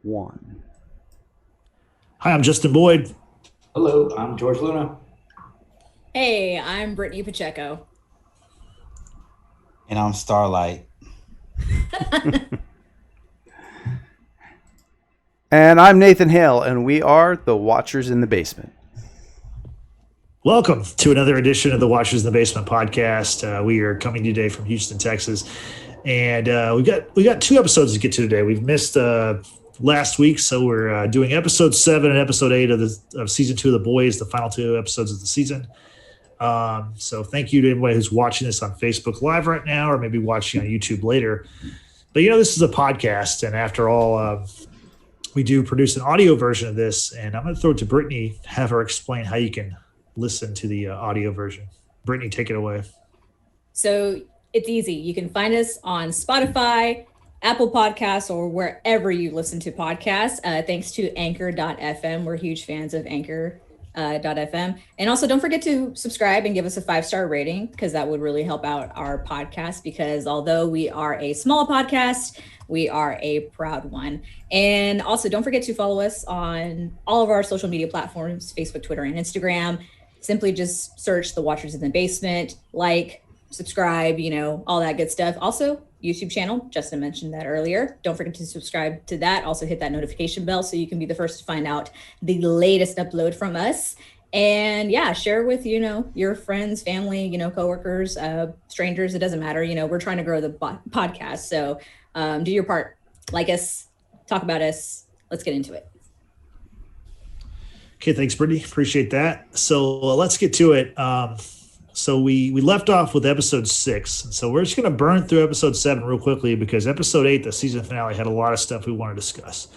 one. Hi, I'm Justin Boyd. Hello, I'm George Luna. Hey, I'm Brittany Pacheco. And I'm Starlight. And I'm Nathan Hale, and we are the Watchers in the Basement. Welcome to another edition of the Watchers in the Basement podcast. We are coming today from Houston, Texas, and we got two episodes to get to today. We've missed last week, so we're doing episode 7 and episode 8 of season 2 of The Boys, the final 2 episodes of the season. So thank you to everybody who's watching this on Facebook Live right now, or maybe watching on YouTube later. But this is a podcast, and after all, we do produce an audio version of this, and I'm going to throw it to Brittany, have her explain how you can listen to the audio version. Brittany, take it away. So it's easy. You can find us on Spotify, Apple Podcasts, or wherever you listen to podcasts. Thanks to Anchor.fm. We're huge fans of Anchor.fm. And also don't forget to subscribe and give us a 5-star rating, because that would really help out our podcast, because although we are a small podcast, we are a proud one. And also don't forget to follow us on all of our social media platforms, Facebook, Twitter, and Instagram. Simply just search The Watchers in the Basement, like, subscribe, all that good stuff. Also, YouTube channel, Justin mentioned that earlier. Don't forget to subscribe to that. Also hit that notification bell so you can be the first to find out the latest upload from us. And yeah, share with, your friends, family, coworkers, strangers. It doesn't matter. We're trying to grow the podcast. So do your part. Like us, talk about us. Let's get into it. Okay, thanks, Brittany. Appreciate that. So let's get to it. So we left off with episode 6. So we're just going to burn through episode 7 real quickly, because episode 8, the season finale, had a lot of stuff we want to discuss.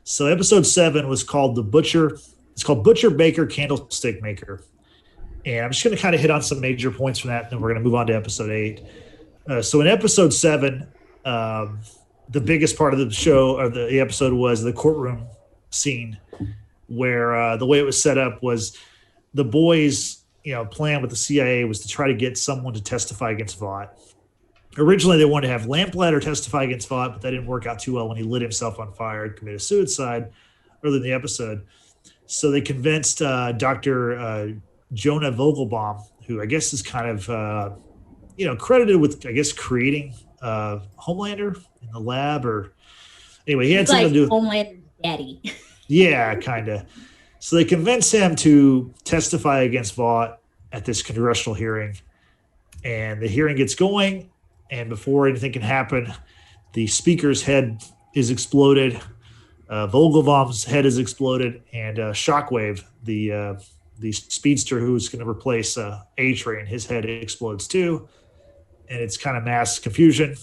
So episode 7 was called The Butcher. It's called Butcher Baker Candlestick Maker. And I'm just going to kind of hit on some major points from that, and then we're going to move on to episode 8. So in episode 7, the biggest part of the show, or the episode, was the courtroom scene, where the way it was set up was the boys, plan with the CIA was to try to get someone to testify against Vought. Originally, they wanted to have Lamplighter testify against Vought, but that didn't work out too well when he lit himself on fire and committed suicide early in the episode. So they convinced Dr. Jonah Vogelbaum, who I guess is kind of, credited with, creating Homelander in the lab, or anyway, he had something to do with Homelander's daddy. Yeah, kind of. So they convince him to testify against Vought at this congressional hearing. And the hearing gets going, and before anything can happen, the speaker's head is exploded. Vogelbaum's head is exploded, and Shockwave, the speedster who's going to replace A-Train, his head explodes too. And it's kind of mass confusion.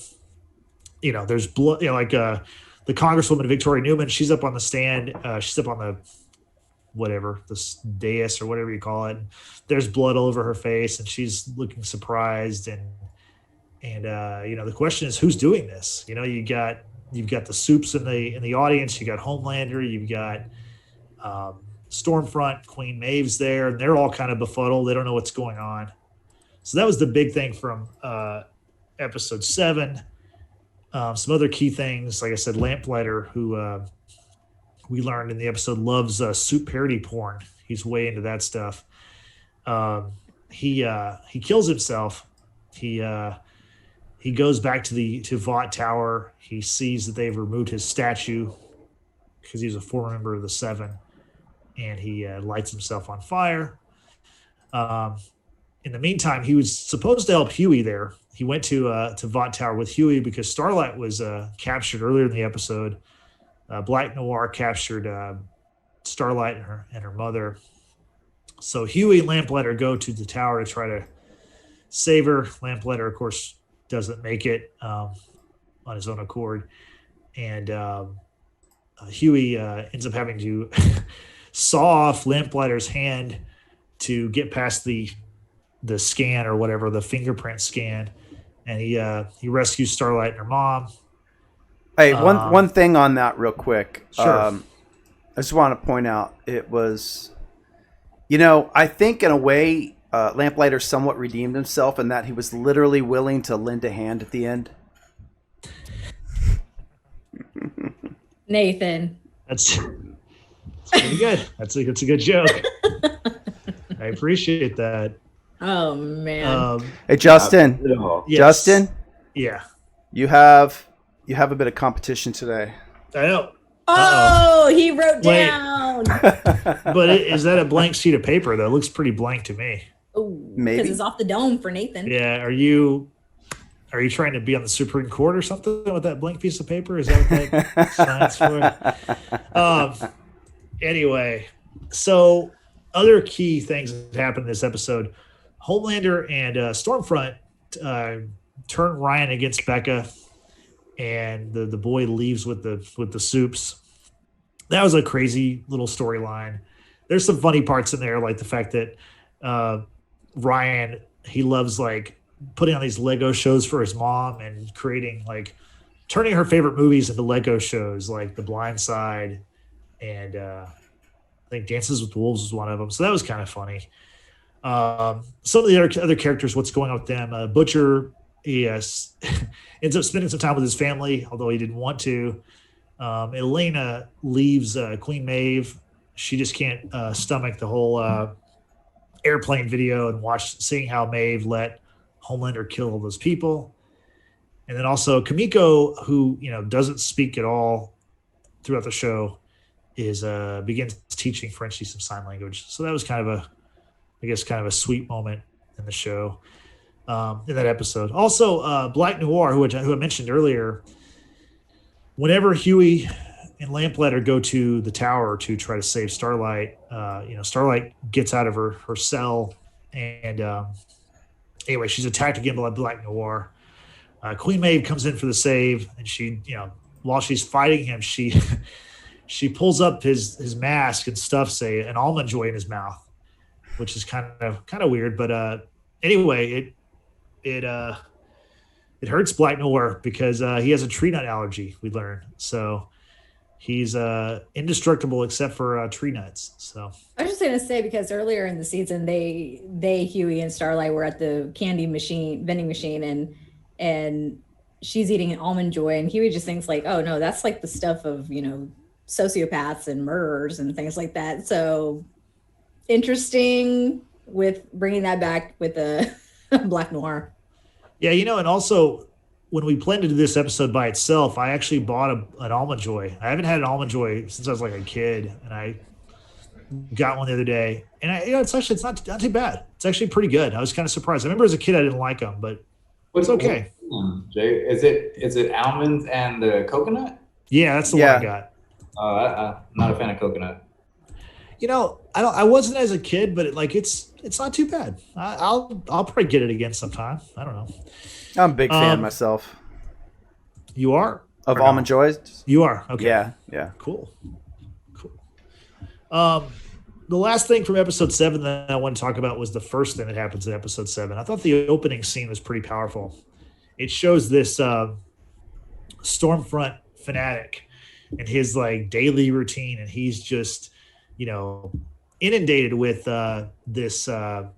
There's blood, the Congresswoman Victoria Newman, she's up on the stand. She's up on the this dais or whatever you call it. There's blood all over her face, and she's looking surprised. And the question is, who's doing this? You've got the Soups in the audience. You got Homelander. You've got Stormfront. Queen Maeve's there, and they're all kind of befuddled. They don't know what's going on. So that was the big thing from episode 7. Some other key things, like I said, Lamplighter, who we learned in the episode loves soup parody porn. He's way into that stuff. He kills himself. He goes back to Vought Tower. He sees that they've removed his statue because he's a former member of the Seven, and he lights himself on fire. In the meantime, he was supposed to help Huey there. He went to Vought Tower with Huey because Starlight was captured earlier in the episode. Black Noir captured Starlight and her mother. So Huey and Lamplighter go to the tower to try to save her. Lamplighter, of course, doesn't make it on his own accord. And Huey ends up having to saw off Lamplighter's hand to get past the scan or whatever, the fingerprint scan. And he rescues Starlight and her mom. Hey, one thing on that real quick. Sure. I just want to point out it was, I think in a way Lamplighter somewhat redeemed himself in that he was literally willing to lend a hand at the end. Nathan. That's pretty good. That's a good joke. I appreciate that. Oh man. Hey, Justin. Yes. Justin, Yeah. you have a bit of competition today. I know. Oh, he wrote Wait. down. But is that a blank sheet of paper? That looks pretty blank to me. Oh, Maybe. because it's off the dome for Nathan. Yeah. Are you trying to be on the Supreme Court or something with that blank piece of paper? Is that what that stands for? Anyway, so other key things that happened in this episode: Homelander and Stormfront turn Ryan against Becca, and the boy leaves with the soups. That was a crazy little storyline. There's some funny parts in there, like the fact that Ryan, he loves like putting on these Lego shows for his mom and creating like turning her favorite movies into Lego shows, like The Blind Side and I think Dances with Wolves was one of them. So that was kind of funny. Some of the other characters, what's going on with them? Butcher, he ends up spending some time with his family, although he didn't want to. Elena leaves Queen Maeve. She just can't stomach the whole airplane video and seeing how Maeve let Homelander kill all those people. And then also Kamiko, who doesn't speak at all throughout the show, begins teaching Frenchie some sign language. So that was kind of a sweet moment in the show, in that episode. Also, Black Noir, who I mentioned earlier, whenever Huey and Lamplighter go to the tower to try to save Starlight, Starlight gets out of her cell, and anyway, she's attacked again by Black Noir. Queen Maeve comes in for the save, and she, while she's fighting him, she pulls up his mask and stuffs an almond joy in his mouth, which is kind of weird. But anyway, it hurts Black Noir because he has a tree nut allergy, we learn. So he's indestructible except for tree nuts. So I was just gonna say, because earlier in the season, they Huey and Starlight were at the vending machine, and she's eating an almond joy, and Huey just thinks like, oh no, that's like the stuff of sociopaths and murderers and things like that. So interesting with bringing that back with the Black Noir. Yeah, and also when we planned to do this episode by itself, I actually bought an almond joy. I haven't had an almond joy since I was like a kid, and I got one the other day. And it's not too bad. It's actually pretty good. I was kind of surprised. I remember as a kid I didn't like them, but it's okay. Jay, is it almonds and the coconut? Yeah, that's the one I got. I'm not a fan of coconut. I wasn't as a kid, but it's not too bad. I'll probably get it again sometime. I don't know. I'm a big fan myself. You are? Of Almond Joys? You are? Okay. Yeah. Cool. The last thing from episode 7 that I want to talk about was the first thing that happens in episode 7. I thought the opening scene was pretty powerful. It shows this Stormfront fanatic and his like daily routine, and he's just inundated with this kind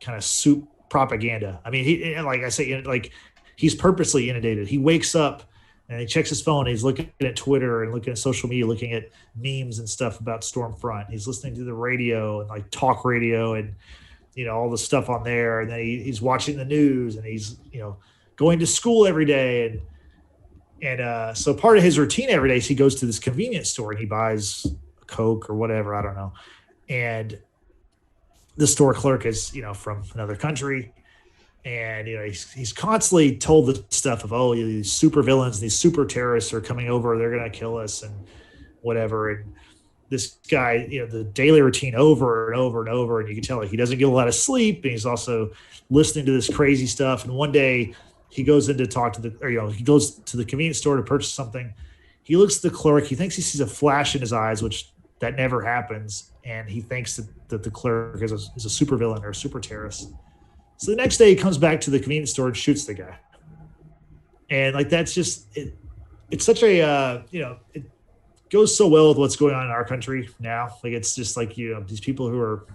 of soup propaganda. I mean, he, like I say, he's purposely inundated. He wakes up and he checks his phone. He's looking at Twitter and looking at social media, looking at memes and stuff about Stormfront. He's listening to the radio and like talk radio and all the stuff on there. And then he's watching the news, and he's going to school every day. And so part of his routine every day is he goes to this convenience store and he buys a Coke or whatever, I don't know. And the store clerk is, from another country. And, he's constantly told the stuff of, these super villains, these super terrorists are coming over. They're going to kill us and whatever. And this guy, the daily routine over and over and over. And you can tell he doesn't get a lot of sleep. And he's also listening to this crazy stuff. And one day he goes in to talk to he goes to the convenience store to purchase something. He looks at the clerk. He thinks he sees a flash in his eyes, which that never happens. And he thinks that the clerk is a supervillain or a super terrorist. So the next day he comes back to the convenience store and shoots the guy. And that's just it. It's such a it goes so well with what's going on in our country now. Like it's just like these people who are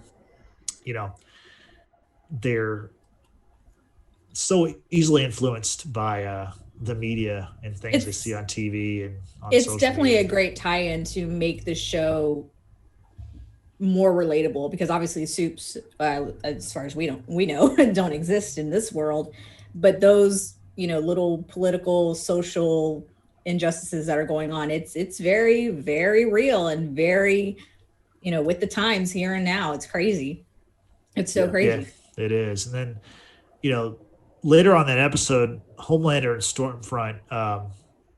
they're so easily influenced by the media and things they see on TV and on It's social definitely media. a great tie-in to make the show more relatable, because obviously soups, as far as we know, don't exist in this world, but those, little political, social injustices that are going on, it's very, very real and very, with the times here and now. It's crazy. It's so Yeah. Yeah, crazy. it is. And then, you know, later on that episode, Homelander and Stormfront,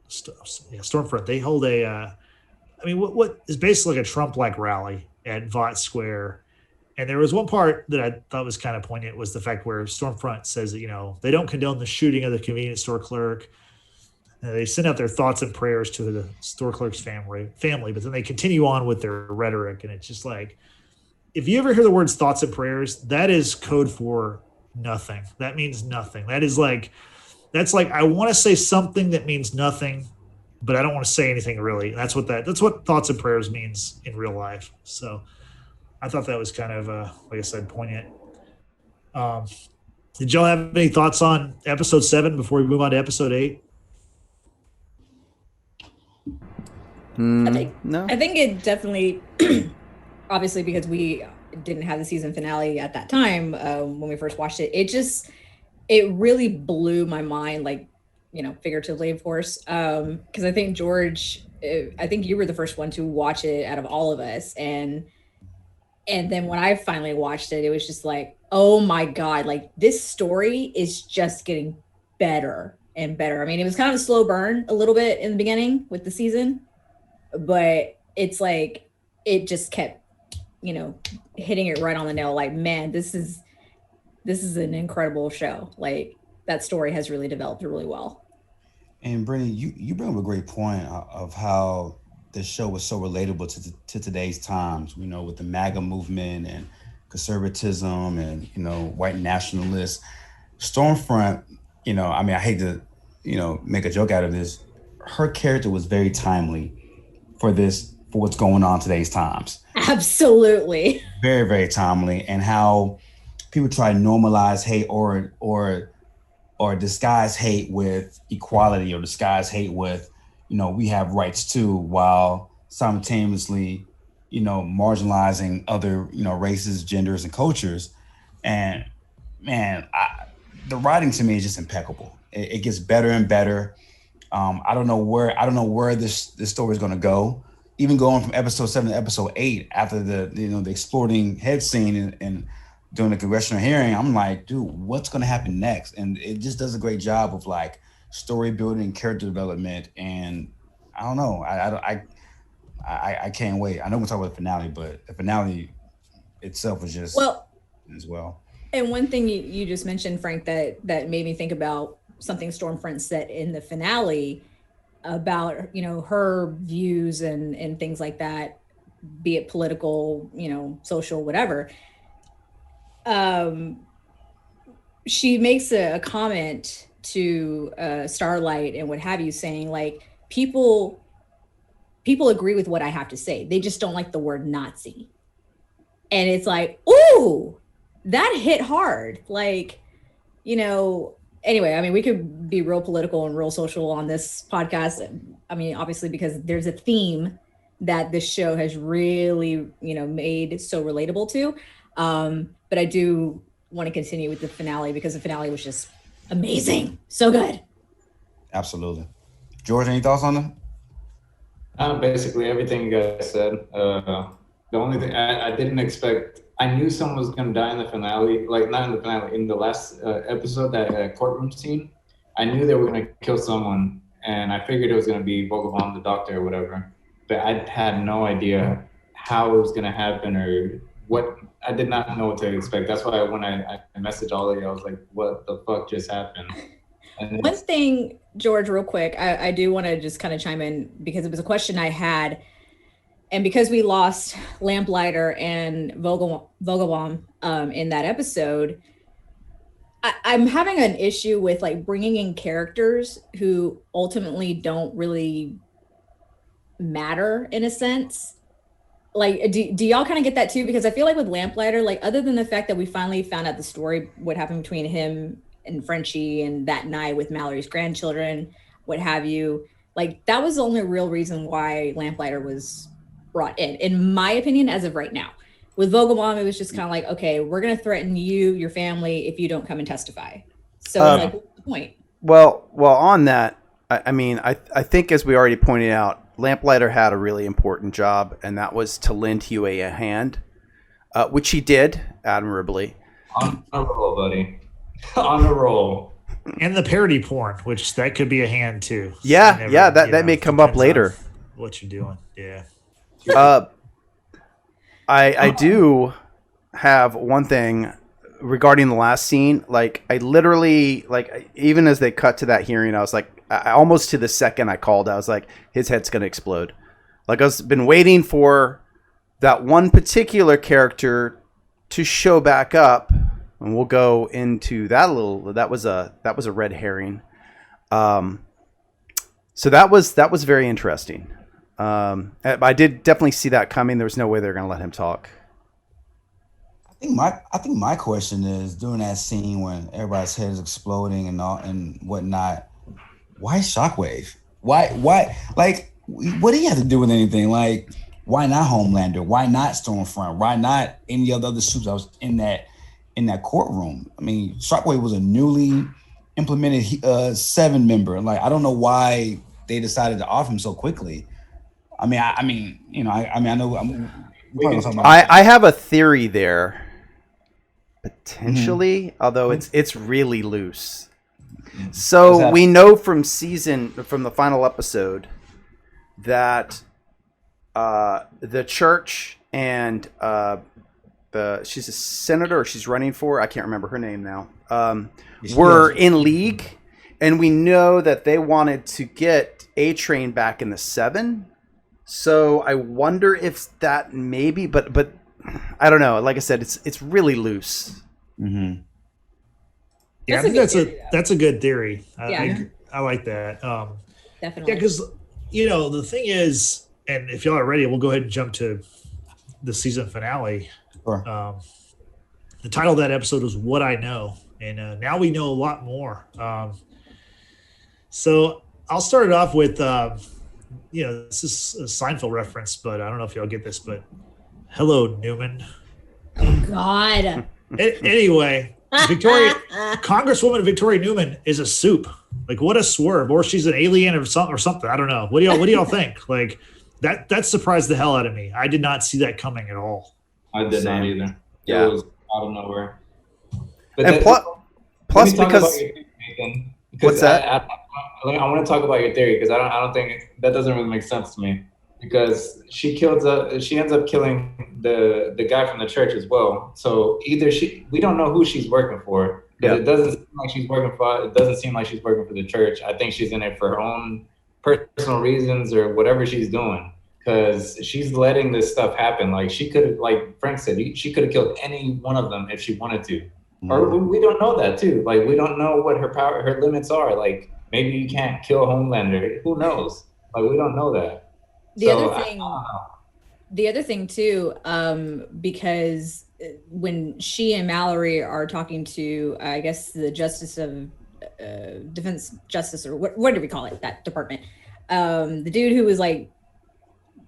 Stormfront, they hold a, I mean, what is basically like a Trump-like rally at Vought Square. And there was one part that I thought was kind of poignant, was the fact where Stormfront says that, they don't condone the shooting of the convenience store clerk. They send out their thoughts and prayers to the store clerk's family, but then they continue on with their rhetoric. And it's just like, if you ever hear the words thoughts and prayers, that is code for nothing. That means nothing. That's like, I want to say something that means nothing, but I don't want to say anything really. That's what thoughts and prayers means in real life. So I thought that was kind of, like I said, poignant. Did y'all have any thoughts on episode 7 before we move on to episode 8? No. I think it definitely, obviously, because we didn't have the season finale at that time, when we first watched it, it really blew my mind, like, figuratively, of course. Because I think George, I think you were the first one to watch it out of all of us. And then when I finally watched it, it was just like, oh my God, like, this story is just getting better and better. I mean, it was kind of a slow burn a little bit in the beginning with the season, but it's like, it just kept, hitting it right on the nail. Like, man, this is an incredible show. Like, that story has really developed really well. And Brittany, you bring up a great point of how the show was so relatable to today's times, with the MAGA movement and conservatism and, white nationalists. Stormfront, I hate to, make a joke out of this. Her character was very timely for what's going on today's times. Absolutely. Very, very timely. And how people try to normalize hate or disguise hate with equality, or disguise hate with, we have rights too, while simultaneously, marginalizing other, races, genders, and cultures. And man, the writing to me is just impeccable. It gets better and better. I don't know where this story is going to go. Even going from episode 7 to episode 8, after the exploding head scene and during the congressional hearing, I'm like, dude, what's going to happen next? And it just does a great job of like story building and character development. And I don't know, I can't wait. I know we'll talk about the finale, but the finale itself was just as well. And one thing you just mentioned, Frank, that made me think about something Stormfront said in the finale about, her views and things like that, be it political, social, whatever. She makes a comment to Starlight and what have you, saying like, people agree with what I have to say. They just don't like the word Nazi. And it's like, ooh, that hit hard. Like, anyway, I mean, we could be real political and real social on this podcast. I mean, obviously, because there's a theme that this show has really, made so relatable to. But I do want to continue with the finale, because the finale was just amazing. So good. Absolutely. George, any thoughts on that? Basically everything you guys said. The only thing I didn't expect, I knew someone was going to die in the finale, like not in the finale, in the last episode, that courtroom scene. I knew they were going to kill someone, and I figured it was going to be Vogelbaum, the doctor or whatever. But I had no idea how it was going to happen or what. I did not know what to expect. That's why when I messaged all of you, I was like, what the fuck just happened? And one thing, George, real quick, I do want to just kind of chime in, because it was a question I had. And because we lost Lamplighter and Vogelbaum in that episode, I'm having an issue with like bringing in characters who ultimately don't really matter, in a sense. Like, do y'all kind of get that too? Because I feel like with Lamplighter, like, other than the fact that we finally found out the story, what happened between him and Frenchie and that night with Mallory's grandchildren, what have you. Like that was the only real reason why Lamplighter was brought in my opinion, as of right now. With Vogelbaum, it was just kind of like, okay, we're going to threaten you, your family, if you don't come and testify. So it's like, what's the point? Well, on that, I think as we already pointed out, Lamplighter had a really important job, and that was to lend Huey a hand, which he did admirably. On a roll, buddy. On a roll. And the parody porn, which that could be a hand too. Yeah, that may come up later. What you're doing, yeah. I do have one thing regarding the last scene. Like I literally, like even as they cut to that hearing, I was like, I almost to the second I called, I was like, his head's gonna explode. Like I've been waiting for that one particular character to show back up, and we'll go into that a little. That was a red herring. So that was very interesting. I did definitely see that coming. There was no way they were going to let him talk. I think my question is, during that scene when everybody's head is exploding and all and whatnot, why Shockwave? Why? Like, what do you have to do with anything? Like, why not Homelander? Why not Stormfront? Why not any of the other suits that was in that courtroom? I mean, Shockwave was a newly implemented 7 member. Like, I don't know why they decided to off him so quickly. I mean, you know, I know. I have a theory there, potentially, although it's really loose. So we know from the final episode that the church and she's a senator, or she's running for, I can't remember her name now, were in league, and we know that they wanted to get A-Train back in the 7. So I wonder if that maybe, but I don't know. Like I said, it's really loose. Mm-hmm. Yeah, I think that's a good theory. I like that. Definitely. Yeah, because the thing is, and if y'all are ready, we'll go ahead and jump to the season finale. Sure. The title of that episode was "What I Know," and now we know a lot more. So I'll start it off with. This is a Seinfeld reference, but I don't know if y'all get this, but hello, Newman. Oh, God. Anyway, Congresswoman Victoria Newman is a soup. Like, what a swerve. Or she's an alien or something. I don't know. What do y'all think? Like, that surprised the hell out of me. I did not see that coming at all. I did not either. Yeah. It was out of nowhere. But and plus because what's that? I want to talk about your theory, because I don't think that doesn't really make sense to me, because she ends up killing the guy from the church as well. So either we don't know who she's working for, because it doesn't seem like she's working for the church. I think she's in it for her own personal reasons or whatever she's doing, because she's letting this stuff happen. Like, she could have, like Frank said, she could have killed any one of them if she wanted to. Or we don't know that too. Like, we don't know what her limits are. Like, maybe you can't kill Homelander. Who knows? Like, we don't know that. The other thing too, because when she and Mallory are talking to, I guess, the Justice of Defense Justice, or what do we call it, that department? The dude who was like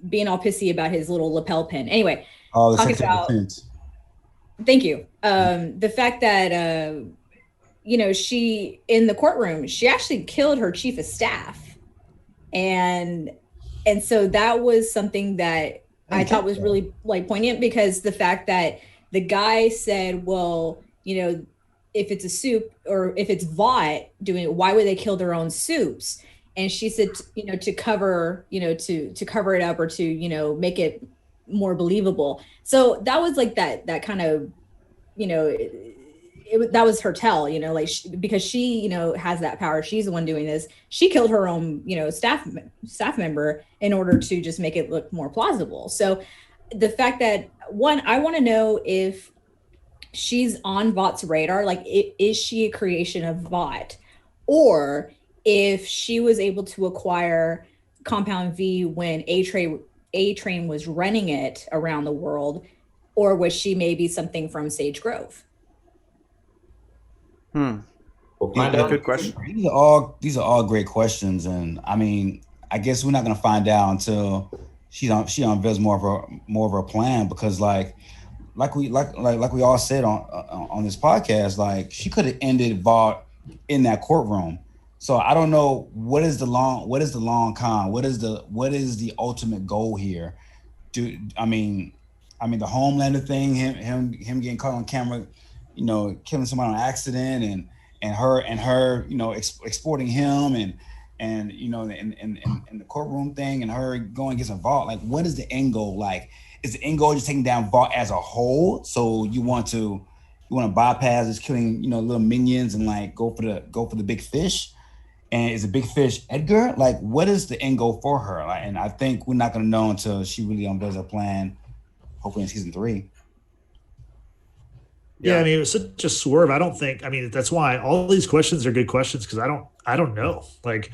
being all pissy about his little lapel pin. Anyway, talking about. Thank you. The fact that, she, in the courtroom, she actually killed her chief of staff. And so that was something that I thought was really like poignant, because the fact that the guy said, well, if it's a soup, or if it's Vought doing it, why would they kill their own soups? And she said, to cover, to cover it up, or to, make it more believable. So that was like that kind of, that was her tell, because she, has that power. She's the one doing this. She killed her own, staff member in order to just make it look more plausible. So the fact that, one, I want to know if she's on Vought's radar, like, is she a creation of Vought, or if she was able to acquire Compound V when A-Train was running it around the world, or was she maybe something from Sage Grove? We'll find out. Good question. These are all great questions, and I mean, I guess we're not gonna find out until she unveils more of her plan, because like we all said on this podcast, like she could have ended Vought in that courtroom. So I don't know what is the long con, what is the ultimate goal here. I mean the Homelander thing, him getting caught on camera, killing somebody on accident, and her exporting him, and in the courtroom thing, and her going against a Vought. Like, what is the end goal? Like, is the end goal just taking down Vought as a whole? So you want to bypass just killing little minions and like go for the big fish? And is a big fish Edgar? Like, what is the end goal for her? Like, and I think we're not going to know until she really unveils her plan, hopefully in season 3. Yeah, I mean, it was such a swerve. That's why all these questions are good questions, because I don't know. Like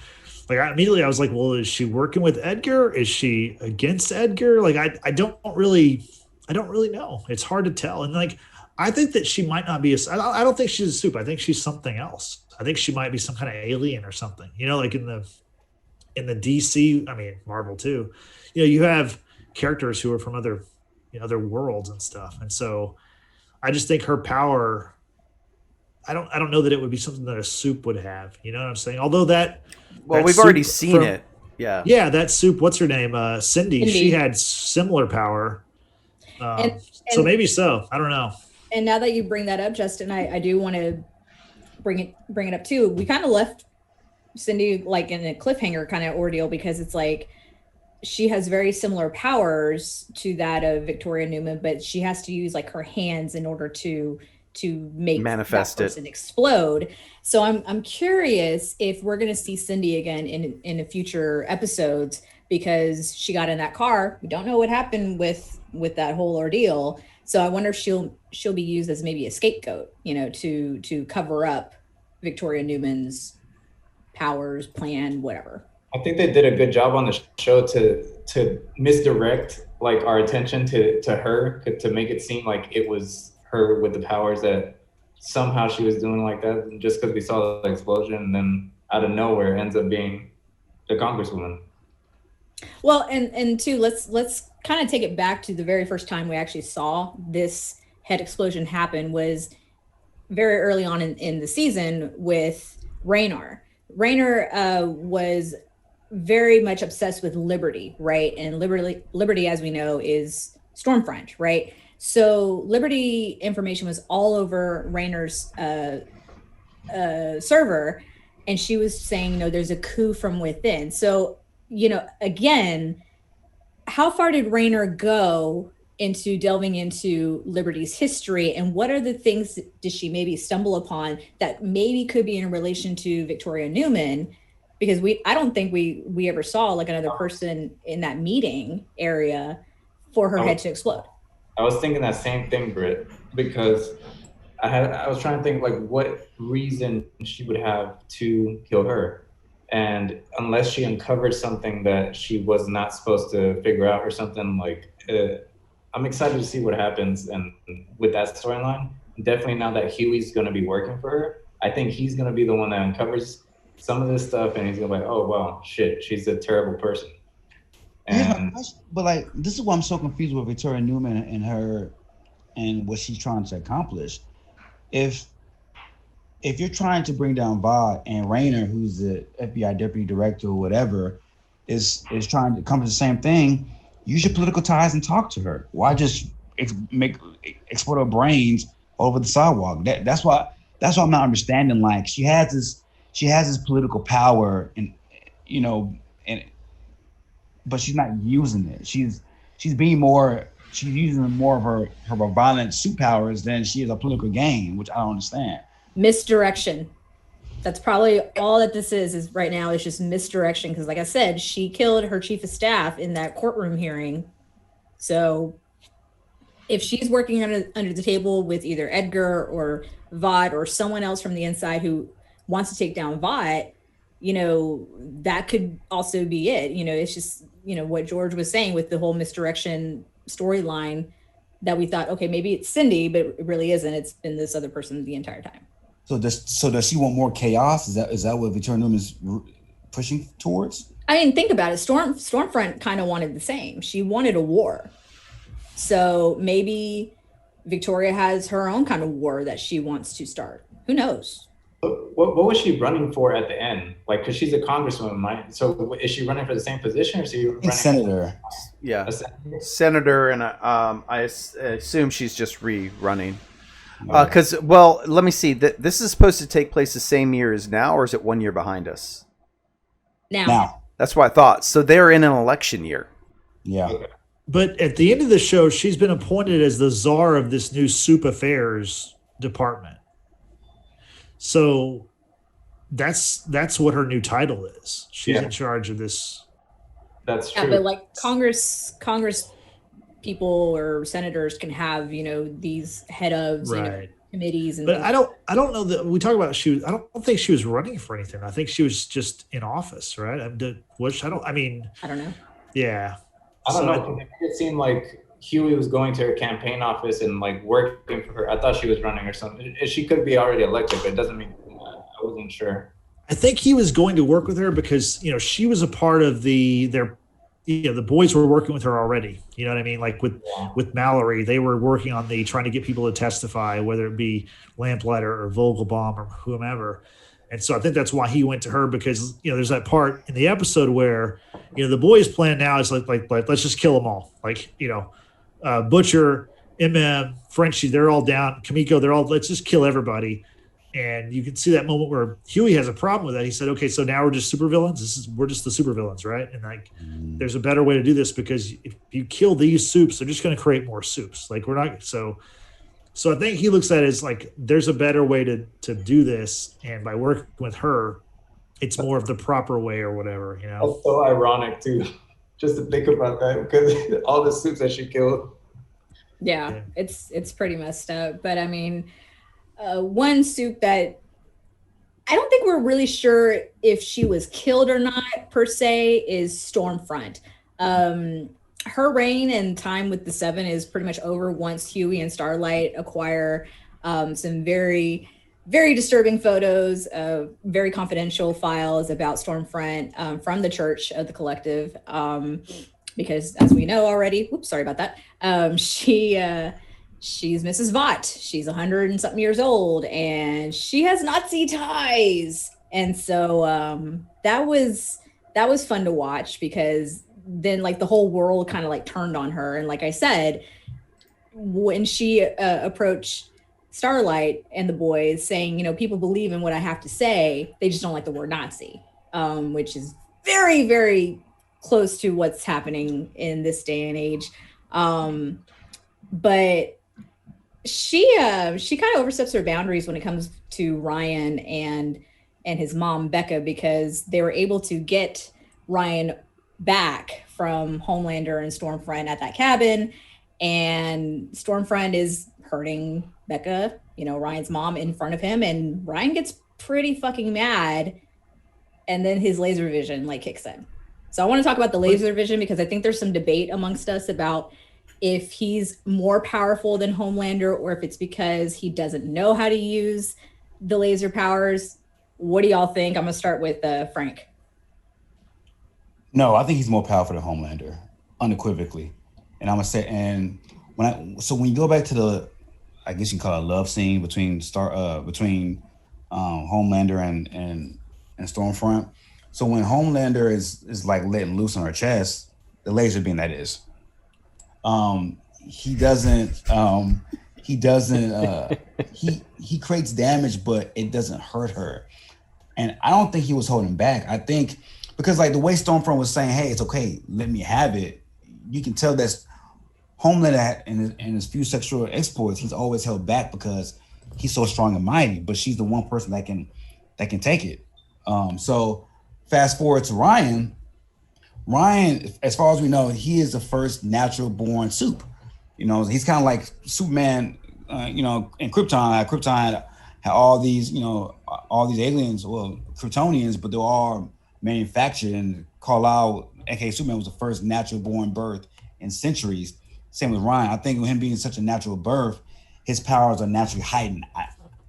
immediately I was like, well, is she working with Edgar? Is she against Edgar? Like, I don't really know. It's hard to tell. And like, I think that she might not be I don't think she's a soup. I think she's something else. I think she might be some kind of alien or something, like in the DC, I mean, Marvel too, you have characters who are from other worlds and stuff. And so I just think her power, I don't know that it would be something that a soup would have, you know what I'm saying? Although we've already seen it. Yeah. Yeah. That soup, what's her name? Cindy, she had similar power. So maybe so, I don't know. And now that you bring that up, Justin, I do want to bring it up too. We kind of left Cindy like in a cliffhanger kind of ordeal, because it's like she has very similar powers to that of Victoria Newman, but she has to use like her hands in order to make manifest that person explode. So I'm curious if we're going to see Cindy again in a future episodes, because she got in that car. We don't know what happened with that whole ordeal. So I wonder if she'll be used as maybe a scapegoat, to cover up Victoria Newman's powers, plan, whatever. I think they did a good job on the show to misdirect like our attention to her, to make it seem like it was her with the powers, that somehow she was doing like that just because we saw the explosion, and then out of nowhere ends up being the Congresswoman. Well, and two, let's kind of take it back to the very first time we actually saw this head explosion happen, was very early on in the season with Raynar. Raynar was very much obsessed with Liberty, right? And Liberty, as we know, is Stormfront, right? So Liberty information was all over Raynar's server, and she was saying, there's a coup from within. So, again, how far did Raynar go into delving into Liberty's history, and what are the things did she maybe stumble upon that maybe could be in relation to Victoria Newman? Because I don't think we ever saw like another person in that meeting area for her head to explode. I was thinking that same thing, Britt, because I was trying to think like what reason she would have to kill her. And unless she uncovered something that she was not supposed to figure out or something, like I'm excited to see what happens and with that storyline. Definitely now that Huey's going to be working for her, I think he's going to be the one that uncovers some of this stuff, and he's going to be like, oh, well, shit, she's a terrible person. And but like, this is why I'm so confused with Victoria Newman and her and what she's trying to accomplish. If you're trying to bring down Vought, and Raynar, who's the FBI deputy director or whatever, is trying to accomplish the same thing, use your political ties and talk to her. Why just explode her brains over the sidewalk? That's why I'm not understanding. Like, she has this political power, and but she's not using it. She's using more of her violent suit powers than she is a political game, which I don't understand. Misdirection. That's probably all that this is right now, is just misdirection. Because like I said, she killed her chief of staff in that courtroom hearing. So if she's working under the table with either Edgar or Vought or someone else from the inside who wants to take down Vought, that could also be it. It's just, what George was saying with the whole misdirection storyline, that we thought, okay, maybe it's Cindy, but it really isn't. It's been this other person the entire time. does she want more chaos? Is that what Victoria Newman is pushing towards? I mean, think about it. Stormfront kind of wanted the same. She wanted a war. So maybe Victoria has her own kind of war that she wants to start. Who knows? What was she running for at the end? Like, because she's a congresswoman, right? So is she running for the same position, or is she running senator? Yeah, senator, and I assume she's just rerunning. Because let me see. This is supposed to take place the same year as now, or is it 1 year behind us? Now. That's what I thought. So they're in an election year. Yeah. Okay. But at the end of the show, she's been appointed as the czar of this new soup affairs department. So that's what her new title is. She's in charge of this. That's true. Yeah, but like Congress people or senators can have, these head of committees and. But I don't know that we talk about I don't think she was running for anything. I think she was just in office, right? I don't know. Yeah. I don't know. It seemed like Huey was going to her campaign office and like working for her. I thought she was running or something. She could be already elected, but it doesn't mean I wasn't sure. I think he was going to work with her because she was a part of the boys were working with her already. You know what I mean? Like with Mallory, they were working on trying to get people to testify, whether it be Lamplighter or Vogelbaum or whomever. And so I think that's why he went to her because, there's that part in the episode where, the boys' plan now is like let's just kill them all. Like, Butcher, Frenchie, they're all down. Kamiko, let's just kill everybody. And you can see that moment where Huey has a problem with that. He said, okay, so now we're just supervillains. We're just the supervillains, right? And there's a better way to do this because if you kill these soups, they're just going to create more soups. Like we're not, so I think he looks at it as like, there's a better way to do this. And by working with her, it's more of the proper way or whatever, That's so ironic too, just to think about that because all the soups that she killed. Yeah. It's pretty messed up. But I mean, one soup that I don't think we're really sure if she was killed or not per se is Stormfront. Her reign and time with the Seven is pretty much over once Huey and Starlight acquire some very, very disturbing photos of very confidential files about Stormfront from the Church of the Collective. Because as we know already, sorry about that. She's Mrs. Vought. She's 100 and something years old, and she has Nazi ties. And so that was fun to watch because then like the whole world kind of like turned on her. And like I said, when she approached Starlight and the boys saying, people believe in what I have to say, they just don't like the word Nazi, which is very, very close to what's happening in this day and age. But she kind of oversteps her boundaries when it comes to Ryan and his mom Becca, because they were able to get Ryan back from Homelander and Stormfront at that cabin, and Stormfront is hurting Becca, Ryan's mom, in front of him, and Ryan gets pretty fucking mad, and then his laser vision like kicks in. So I want to talk about the laser vision because I think there's some debate amongst us about if he's more powerful than Homelander or if it's because he doesn't know how to use the laser powers. What do y'all think? I'm gonna start with Frank. No, I think he's more powerful than Homelander, unequivocally. And I'm gonna say, and when you go back to the, I guess you can call it a love scene between Homelander and Stormfront. So when Homelander is like letting loose on her chest, the laser beam that is, he creates damage, but it doesn't hurt her. And I don't think he was holding back. I think because like the way Stormfront was saying, hey, it's okay, let me have it. You can tell that's Homelander in his few sexual exploits, he's always held back because he's so strong and mighty, but she's the one person that can take it. So fast forward to Ryan, as far as we know, he is the first natural born soup. He's kind of like Superman, in Krypton. Krypton had all these aliens, well, Kryptonians, but they're all manufactured. And Kal-El, aka Superman, was the first natural born birth in centuries. Same with Ryan. I think with him being such a natural birth, his powers are naturally heightened,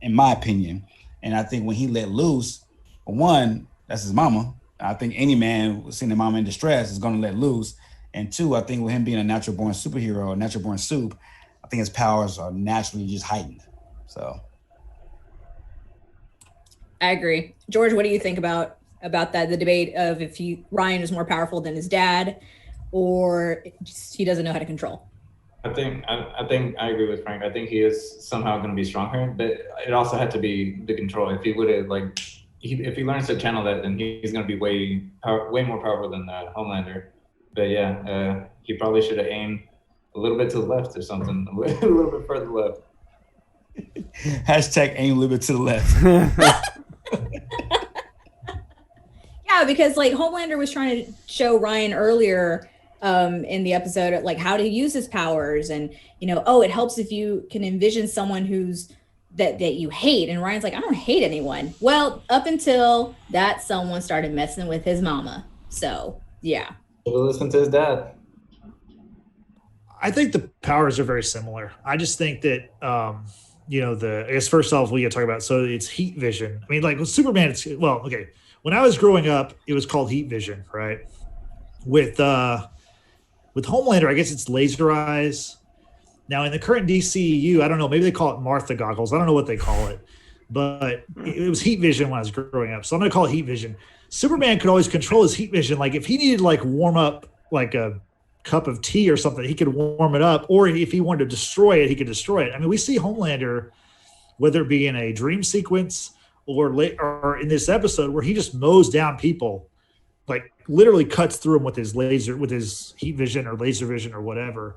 in my opinion. And I think when he let loose, one, that's his mama. I think any man seeing their mama in distress is going to let loose. And two, I think with him being a natural born superhero, a natural born soup, I think his powers are naturally just heightened. So I agree. George, what do you think about that? The debate of if Ryan is more powerful than his dad, or he doesn't know how to control? I think I agree with Frank. I think he is somehow going to be stronger, but it also had to be the control. If he would have if he learns to channel that, then he's going to be way more powerful than Homelander. But yeah, he probably should have aimed a little bit to the left or something, a little bit further left. Hashtag aim a little bit to the left. Yeah, because like Homelander was trying to show Ryan earlier in the episode, like how to use his powers, and it helps if you can envision someone who's that you hate. And Ryan's like, I don't hate anyone. Well, up until that someone started messing with his mama. So yeah. Listen to his dad. I think the powers are very similar. I just think that I guess first off we got to talk about, so it's heat vision. I mean, like with Superman, okay. When I was growing up, it was called heat vision, right? With Homelander, I guess it's laser eyes. Now in the current DCEU, I don't know, maybe they call it Martha goggles. I don't know what they call it, but it was heat vision when I was growing up. So I'm going to call it heat vision. Superman could always control his heat vision. Like if he needed like warm up like a cup of tea or something, he could warm it up. Or if he wanted to destroy it, he could destroy it. I mean, we see Homelander, whether it be in a dream sequence or in this episode, where he just mows down people, like literally cuts through them with his heat vision or laser vision or whatever.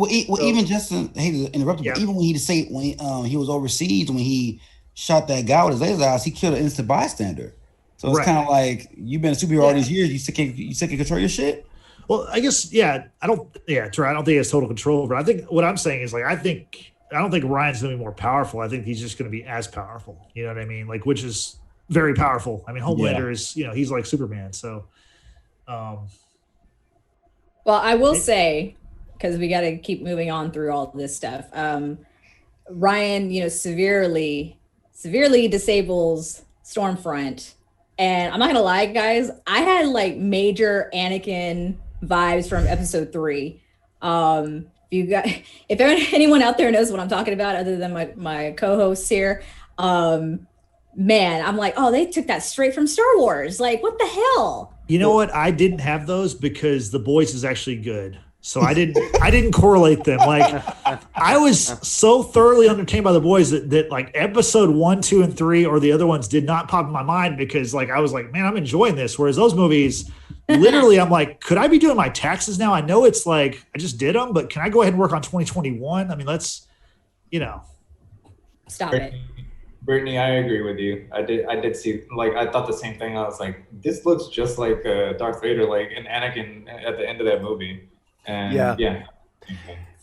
Even Justin, hate to interrupt you, but even when he was overseas, when he shot that guy with his laser eyes, he killed an innocent bystander. So it's kind of like, you've been a superhero all these years, you still can control your shit? Well, I guess, I don't think he has total control, but I think what I'm saying is, like, I don't think Ryan's going to be more powerful. I think he's just going to be as powerful. You know what I mean? Like, which is very powerful. I mean, Homelander is, he's like Superman. So, well, I will say, because we got to keep moving on through all this stuff. Ryan, severely disables Stormfront. And I'm not going to lie, guys, I had like major Anakin vibes from episode 3. If anyone out there knows what I'm talking about, other than my co-hosts here, man, I'm like, oh, they took that straight from Star Wars. Like, what the hell? You know what? I didn't have those because The Boys is actually good. So I didn't correlate them. Like, I was so thoroughly entertained by The Boys that like episode 1, 2, and 3, or the other ones did not pop in my mind, because like I was like, man, I'm enjoying this. Whereas those movies, literally, I'm like, could I be doing my taxes now? I know it's like I just did them, but can I go ahead and work on 2021? I mean, let's, stop it. Brittany, I agree with you. I did see, like, I thought the same thing. I was like, this looks just like Darth Vader, like an Anakin at the end of that movie. And yeah.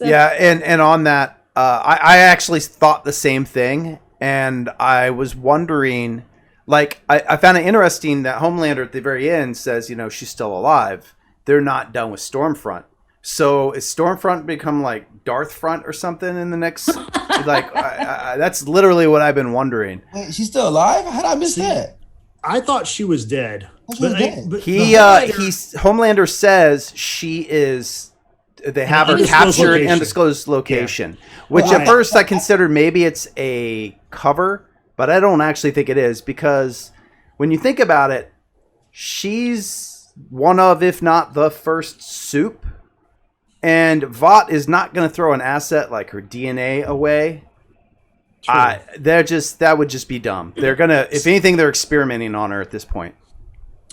And on that, I actually thought the same thing, and I was wondering, like, I found it interesting that Homelander at the very end says, she's still alive. They're not done with Stormfront. So is Stormfront become like Darthfront or something in the next? Like, that's literally what I've been wondering. Wait, she's still alive? How did I miss that? I thought she was dead. Homelander says she is. They have her captured in an undisclosed location, which at first I considered maybe it's a cover, but I don't actually think it is, because when you think about it, she's one of, if not the first soup, and Vought is not going to throw an asset like her DNA away. That would just be dumb. They're gonna, if anything, they're experimenting on her at this point.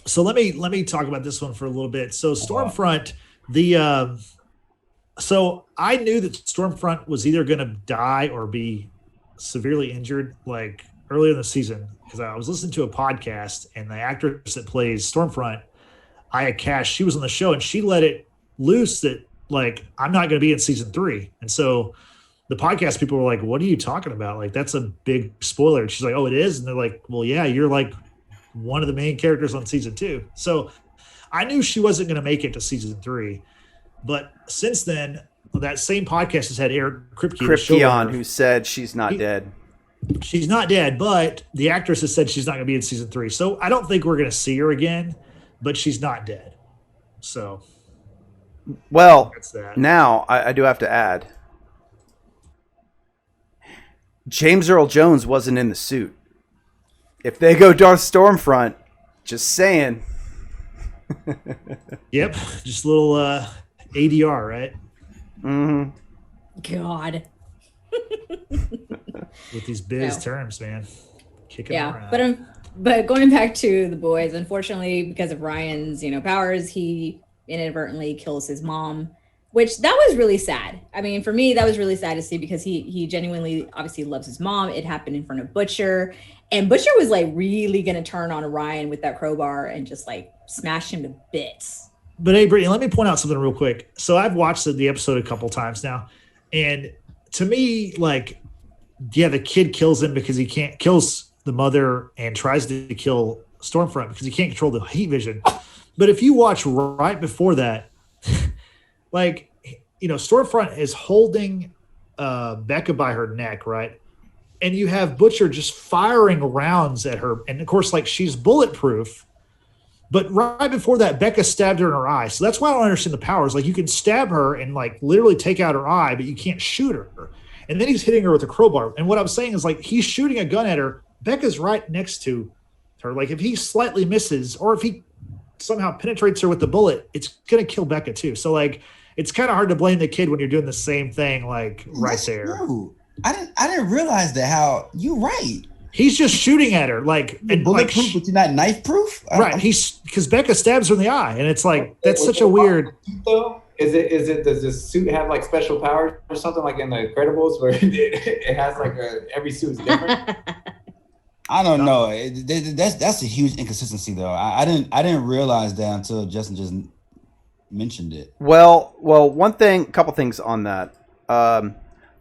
So let me talk about this one for a little bit. So Stormfront, so I knew that Stormfront was either going to die or be severely injured, like earlier in the season, because I was listening to a podcast, and the actress that plays Stormfront, Aya Cash, she was on the show, and she let it loose that, like, I'm not going to be in season 3. And so the podcast people were like, what are you talking about? Like, that's a big spoiler. And she's like, oh, it is? And they're like, well, yeah, you're like one of the main characters on season 2. So I knew she wasn't going to make it to season 3. But since then, that same podcast has had Eric Kripke on, who said she's not dead. she's not dead, but the actress has said she's not going to be in season 3. So I don't think we're going to see her again, but she's not dead. So, well, that's that. Now I do have to add, James Earl Jones wasn't in the suit. If they go Darth Stormfront, just saying. Yep, just a little ADR, right? Mm-hmm. God. With these biz terms, man. Kicking Yeah, around. but going back to the boys, unfortunately, because of Ryan's, powers, he inadvertently kills his mom, which that was really sad. I mean, for me, that was really sad to see because he genuinely, obviously, loves his mom. It happened in front of Butcher, and Butcher was like really gonna turn on Ryan with that crowbar and just like smash him to bits. But hey, Brittany, let me point out something real quick. So I've watched the episode a couple times now, and to me, like, yeah, the kid kills him because he can't kills the mother and tries to kill Stormfront because he can't control the heat vision. But if you watch right before that, like, Stormfront is holding Becca by her neck, right? And you have Butcher just firing rounds at her. And of course, like, she's bulletproof. But right before that, Becca stabbed her in her eye. So that's why I don't understand the powers. Like, you can stab her and like literally take out her eye, but you can't shoot her. And then he's hitting her with a crowbar. And what I'm saying is, like, he's shooting a gun at her. Becca's right next to her. Like, if he slightly misses or if he somehow penetrates her with the bullet, it's going to kill Becca too. So, like, it's kind of hard to blame the kid when you're doing the same thing, like, right That's there. True. I didn't realize that. How you're right. He's just shooting at her, like, and Bulletproof, like, but you're not knife proof. right? He's because Becca stabs her in the eye, and it's like that's such a weird. Though, is it? Does this suit have like special powers or something like in the Incredibles, where it has like every suit is different? I don't know. That's a huge inconsistency, though. I didn't realize that until Justin just mentioned it. Well, couple things on that.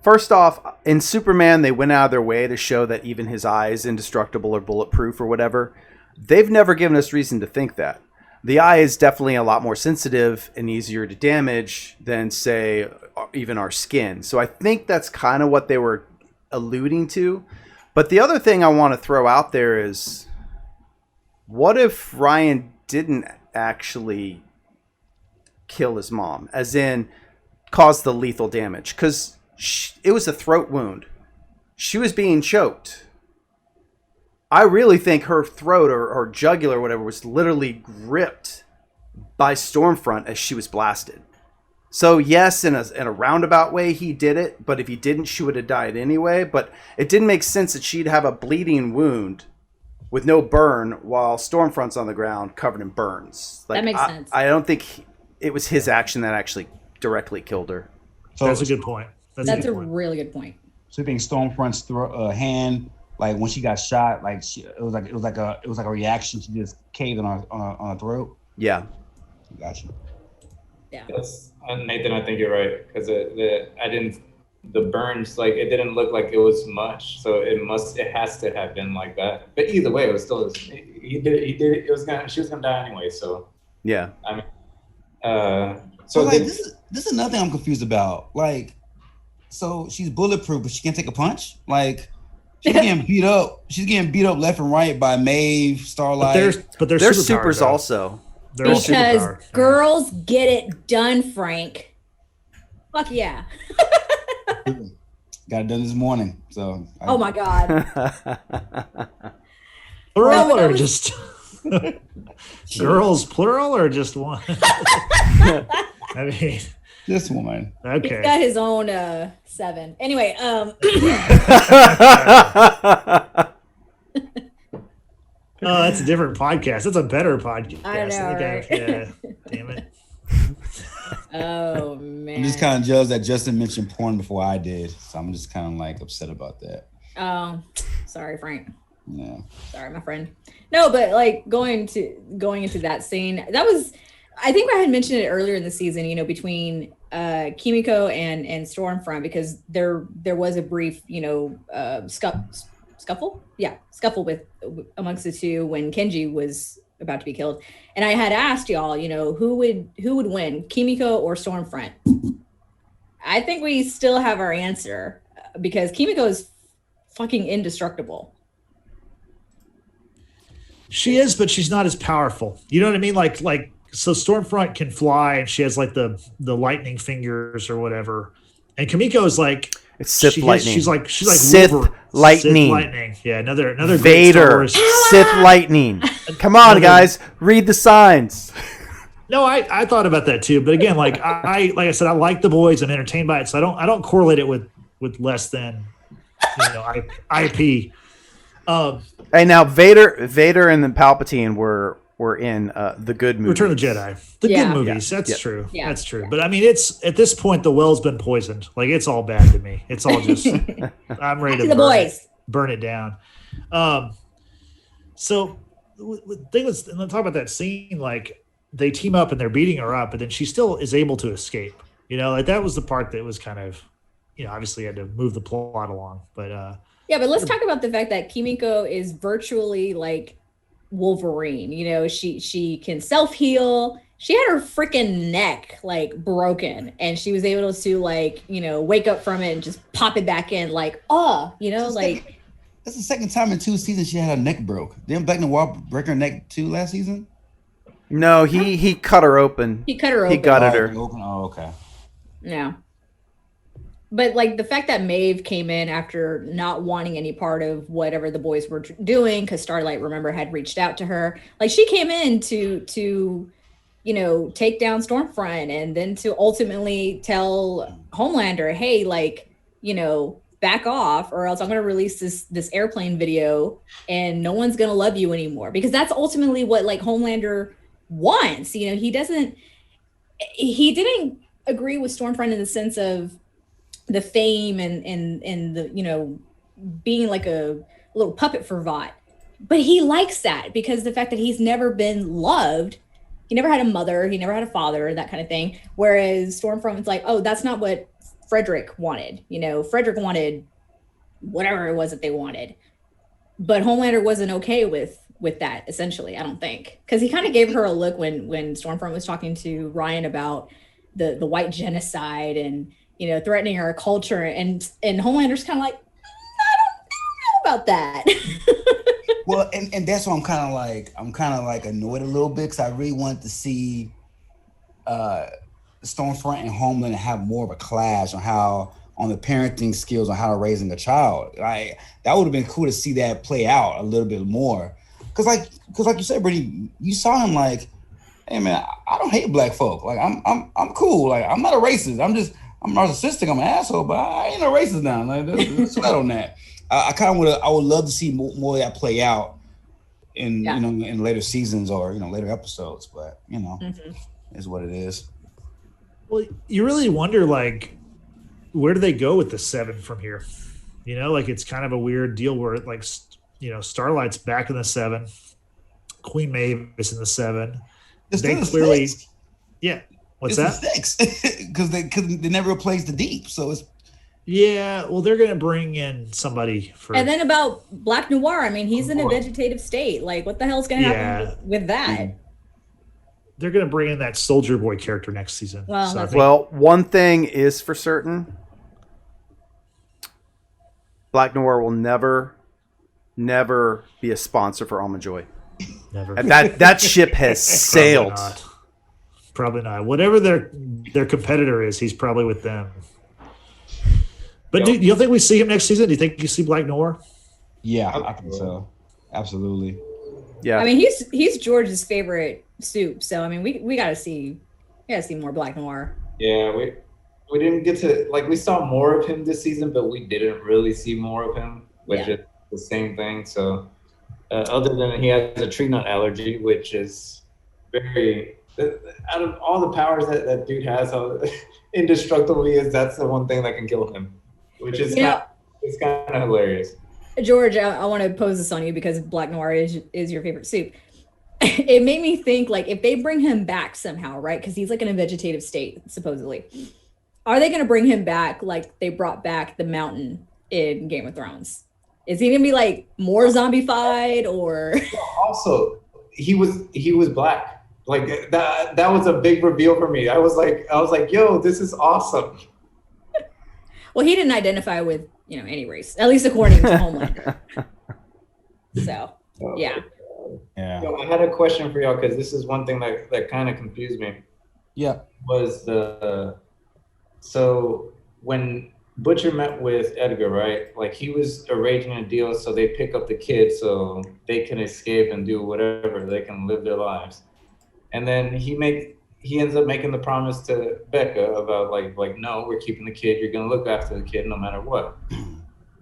First off, in Superman, they went out of their way to show that even his eye is indestructible or bulletproof or whatever. They've never given us reason to think that. The eye is definitely a lot more sensitive and easier to damage than, say, even our skin. So I think that's kind of what they were alluding to. But the other thing I want to throw out there is, what if Ryan didn't actually kill his mom, as in cause the lethal damage? Because it was a throat wound. She was being choked. I really think her throat or jugular or whatever was literally gripped by Stormfront as she was blasted. So yes, in a roundabout way, he did it. But if he didn't, she would have died anyway. But it didn't make sense that she'd have a bleeding wound with no burn while Stormfront's on the ground covered in burns. Like, that makes sense. I don't think it was his action that actually directly killed her. So that's a good point. That's a really good point. Sweeping Stormfront's hand, like when she got shot, like it was like a reaction. She just caved on her throat. Yeah. Gotcha. Yeah. Yes, Nathan, I think you're right because the burns, like, it didn't look like it was much, so it has to have been like that. But either way, it was still he did it. She was gonna die anyway. So yeah. I mean, so like, this is another thing I'm confused about. Like, so she's bulletproof, but she can't take a punch. Like, she's getting beat up. She's getting beat up left and right by Maeve, Starlight. But there's They're superpowers, supers though. also. They're all Because superpowers. girls get it done, Frank. Fuck yeah. Got it done this morning. So Oh my God. Plural No, but or I was- just girls plural or just one? I mean, this one. He's okay. got his own 7. Anyway, Oh, that's a different podcast. That's a better podcast. I know, right? Yeah. Damn it. oh man. I'm just kind of jealous that Justin mentioned porn before I did. So I'm just kind of like upset about that. Oh, sorry, Frank. Yeah. Sorry, my friend. No, but like going into that scene, that was, I think I had mentioned it earlier in the season, between Kimiko and Stormfront, because there was a brief, scuffle with amongst the two when Kenji was about to be killed. And I had asked y'all, who would win, Kimiko or Stormfront? I think we still have our answer, because Kimiko is fucking indestructible. She is, but she's not as powerful. You know what I mean? Like so Stormfront can fly and she has like the lightning fingers or whatever. And Kimiko is like it's Sith lightning. She's like Sith lightning. Sith lightning. Yeah, another Vader. Sith lightning. Come on, guys, read the signs. No, I thought about that too, but again, like I said, I like the boys. I'm entertained by it, so I don't correlate it with less than IP. Hey, now Vader and then Palpatine were in the good movies. Return of the Jedi, the good movies. Yeah. That's true. Yeah. That's true. But I mean, it's at this point the well's been poisoned. Like it's all bad to me. It's all just I'm ready to burn it down. So the thing was, and let's talk about that scene. Like they team up and they're beating her up, but then she still is able to escape. You know, like that was the part that was kind of, obviously had to move the plot along. But yeah, but let's talk about the fact that Kimiko is virtually like Wolverine. She can self-heal. She had her freaking neck like broken, and she was able to like wake up from it and just pop it back in. Like that's the second time in 2 seasons she had her neck broke. Didn't Black Noir break her neck too last season? No, he cut her open. He cut her open. He gutted her. Oh, okay. Yeah. But like the fact that Maeve came in after not wanting any part of whatever the boys were doing, because Starlight, remember, had reached out to her. Like she came in to take down Stormfront, and then to ultimately tell Homelander, hey, back off, or else I'm going to release this airplane video, and no one's going to love you anymore. Because that's ultimately what like Homelander wants. He didn't agree with Stormfront in the sense of the fame and the being like a little puppet for Vought, but he likes that because the fact that he's never been loved, he never had a mother, he never had a father, that kind of thing. Whereas Stormfront was like, oh, that's not what Frederick wanted. Frederick wanted whatever it was that they wanted, but Homelander wasn't okay with that, essentially. I don't think, because he kind of gave her a look when Stormfront was talking to Ryan about the white genocide and threatening our culture, and Homelander's kind of like, I don't know about that. Well, and that's why I'm kind of like annoyed a little bit, because I really wanted to see Stormfront and Homelander have more of a clash on the parenting skills on how to raising a child. Like that would have been cool to see that play out a little bit more, because like you said, Brittany, you saw him like, hey man, I don't hate black folk. Like I'm cool. Like I'm not a racist. I'm narcissistic. I'm an asshole, but I ain't no racist now. Like, let's sweat on that. I would love to see more of that play out in in later seasons or later episodes. But is what it is. Well, you really wonder like where do they go with the 7 from here? Like it's kind of a weird deal where like Starlight's back in the 7, Queen Maeve is in the 7. They clearly, yeah. What's that? Because they never replaced the Deep, so it's. Yeah, well, they're gonna bring in somebody for. And then about Black Noir, I mean, he's in a vegetative state. Like, what the hell's gonna happen with that? Mm-hmm. They're gonna bring in that Soldier Boy character next season. Well, one thing is for certain: Black Noir will never be a sponsor for Almond Joy. Never. And that ship has sailed. Probably not. Whatever their competitor is, he's probably with them. But do you think we see him next season? Do you think you see Black Noir? Yeah, I think so. Absolutely. Yeah. I mean, he's George's favorite soup, so I mean, we gotta see more Black Noir. Yeah, we didn't get to we saw more of him this season, but we didn't really see more of him, which is the same thing. So, other than he has a tree nut allergy, which is very. Out of all the powers that dude has, how indestructible he is, that's the one thing that can kill him, which is it's kind of hilarious. George, I want to pose this on you because Black Noir is your favorite soup. It made me think, like, if they bring him back somehow, right? Because he's like in a vegetative state, supposedly. Are they going to bring him back like they brought back the Mountain in Game of Thrones? Is he going to be like more zombified, or? Also, he was black. Like that was a big reveal for me. I was like, yo, this is awesome. Well, he didn't identify with any race, at least according to Homelander. So, yeah. Yeah. So I had a question for y'all because this is one thing that kind of confused me. Yeah. Was so when Butcher met with Edgar, right? Like he was arranging a deal so they pick up the kid so they can escape and do whatever, they can live their lives. And then he ends up making the promise to Becca about like no, we're keeping the kid. You're gonna look after the kid no matter what.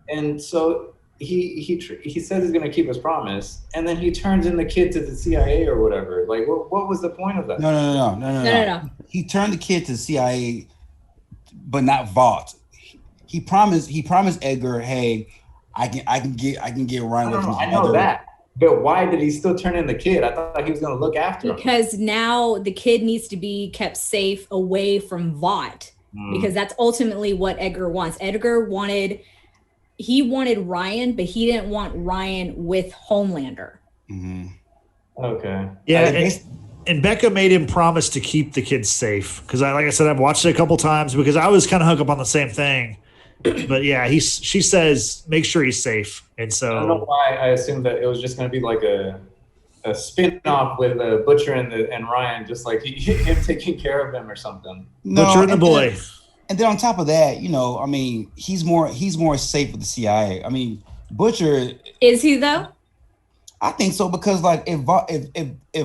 And so he says he's gonna keep his promise, and then he turns in the kid to the CIA or whatever. Like what was the point of that? No. He turned the kid to the CIA, but not Vought. He promised Edgar, hey, I can get Ryan with I know that. But why did he still turn in the kid? I thought he was going to look after him. Because now the kid needs to be kept safe away from Vought, because that's ultimately what Edgar wants. Edgar wanted Ryan, but he didn't want Ryan with Homelander. Mm-hmm. Okay. Yeah, and Becca made him promise to keep the kid safe. Because like I said, I've watched it a couple times because I was kind of hung up on the same thing. But yeah, she says make sure he's safe, and so I don't know why I assumed that it was just going to be like a spin-off with Butcher and Ryan, just like him taking care of him or something. No, Butcher and the boy. And then on top of that, I mean, he's more safe with the CIA. I mean, Butcher is he though? I think so because like if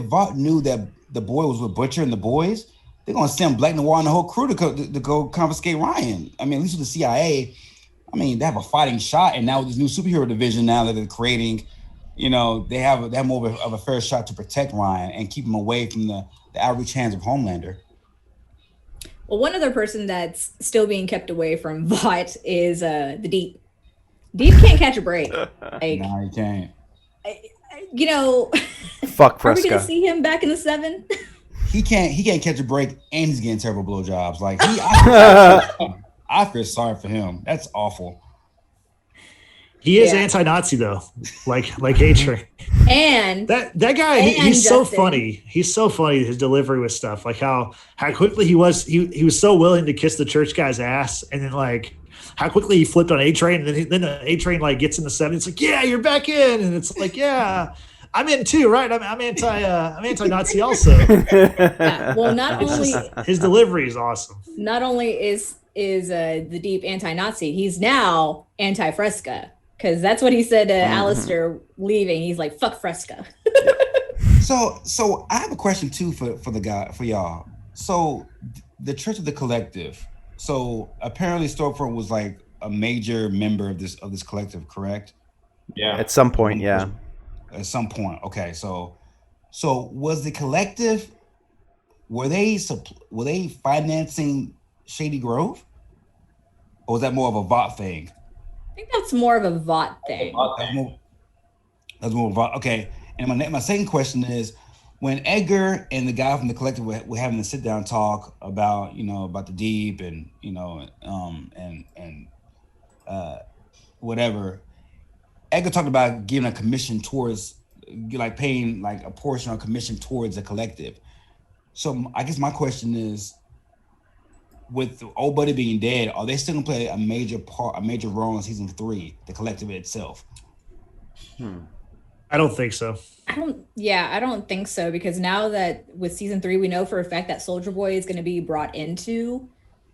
Vought knew that the boy was with Butcher and the boys, they're gonna send Black Noir and the whole crew to go confiscate Ryan. I mean, at least with the CIA, I mean, they have a fighting shot, and now with this new superhero division now that they're creating, they have more of a fair shot to protect Ryan and keep him away from the outreach hands of Homelander. Well, one other person that's still being kept away from Vought is the Deep. Deep can't catch a break. Like, no, he can't. Fuck Fresca. Are we gonna see him back in the 7? He can't catch a break, and he's getting terrible blowjobs. Like I feel sorry for him. That's awful. He is anti-Nazi though, like A-Train. And that guy, he's so funny. He's so funny. His delivery with stuff, like how quickly he was so willing to kiss the church guy's ass, and then like how quickly he flipped on A-Train, and then A-Train like gets in the 7. It's like, yeah, you're back in, and it's like, yeah. I'm in too, right? I'm anti-Nazi also. Yeah, well, not only his delivery is awesome. Not only is the Deep anti-Nazi, he's now anti-Fresca, because that's what he said to Alistair leaving. He's like, "Fuck Fresca." So I have a question too for y'all. So the Church of the Collective. So apparently Stormfront was like a major member of this collective, correct? Yeah. At some point, yeah. At some point, okay. So was the collective? Were they financing Shady Grove, or was that more of a Vought thing? I think that's more of a Vought thing. That's more Vought. Okay. And my second question is, when Edgar and the guy from the collective were having a sit down talk about about the Deep and whatever. Edgar talked about giving a commission towards, like paying like a portion of commission towards the collective. So I guess my question is, with Old Buddy being dead, are they still gonna play a major role in season 3, the collective itself? I don't think so. I don't think so, because now that with season 3, we know for a fact that Soldier Boy is going to be brought into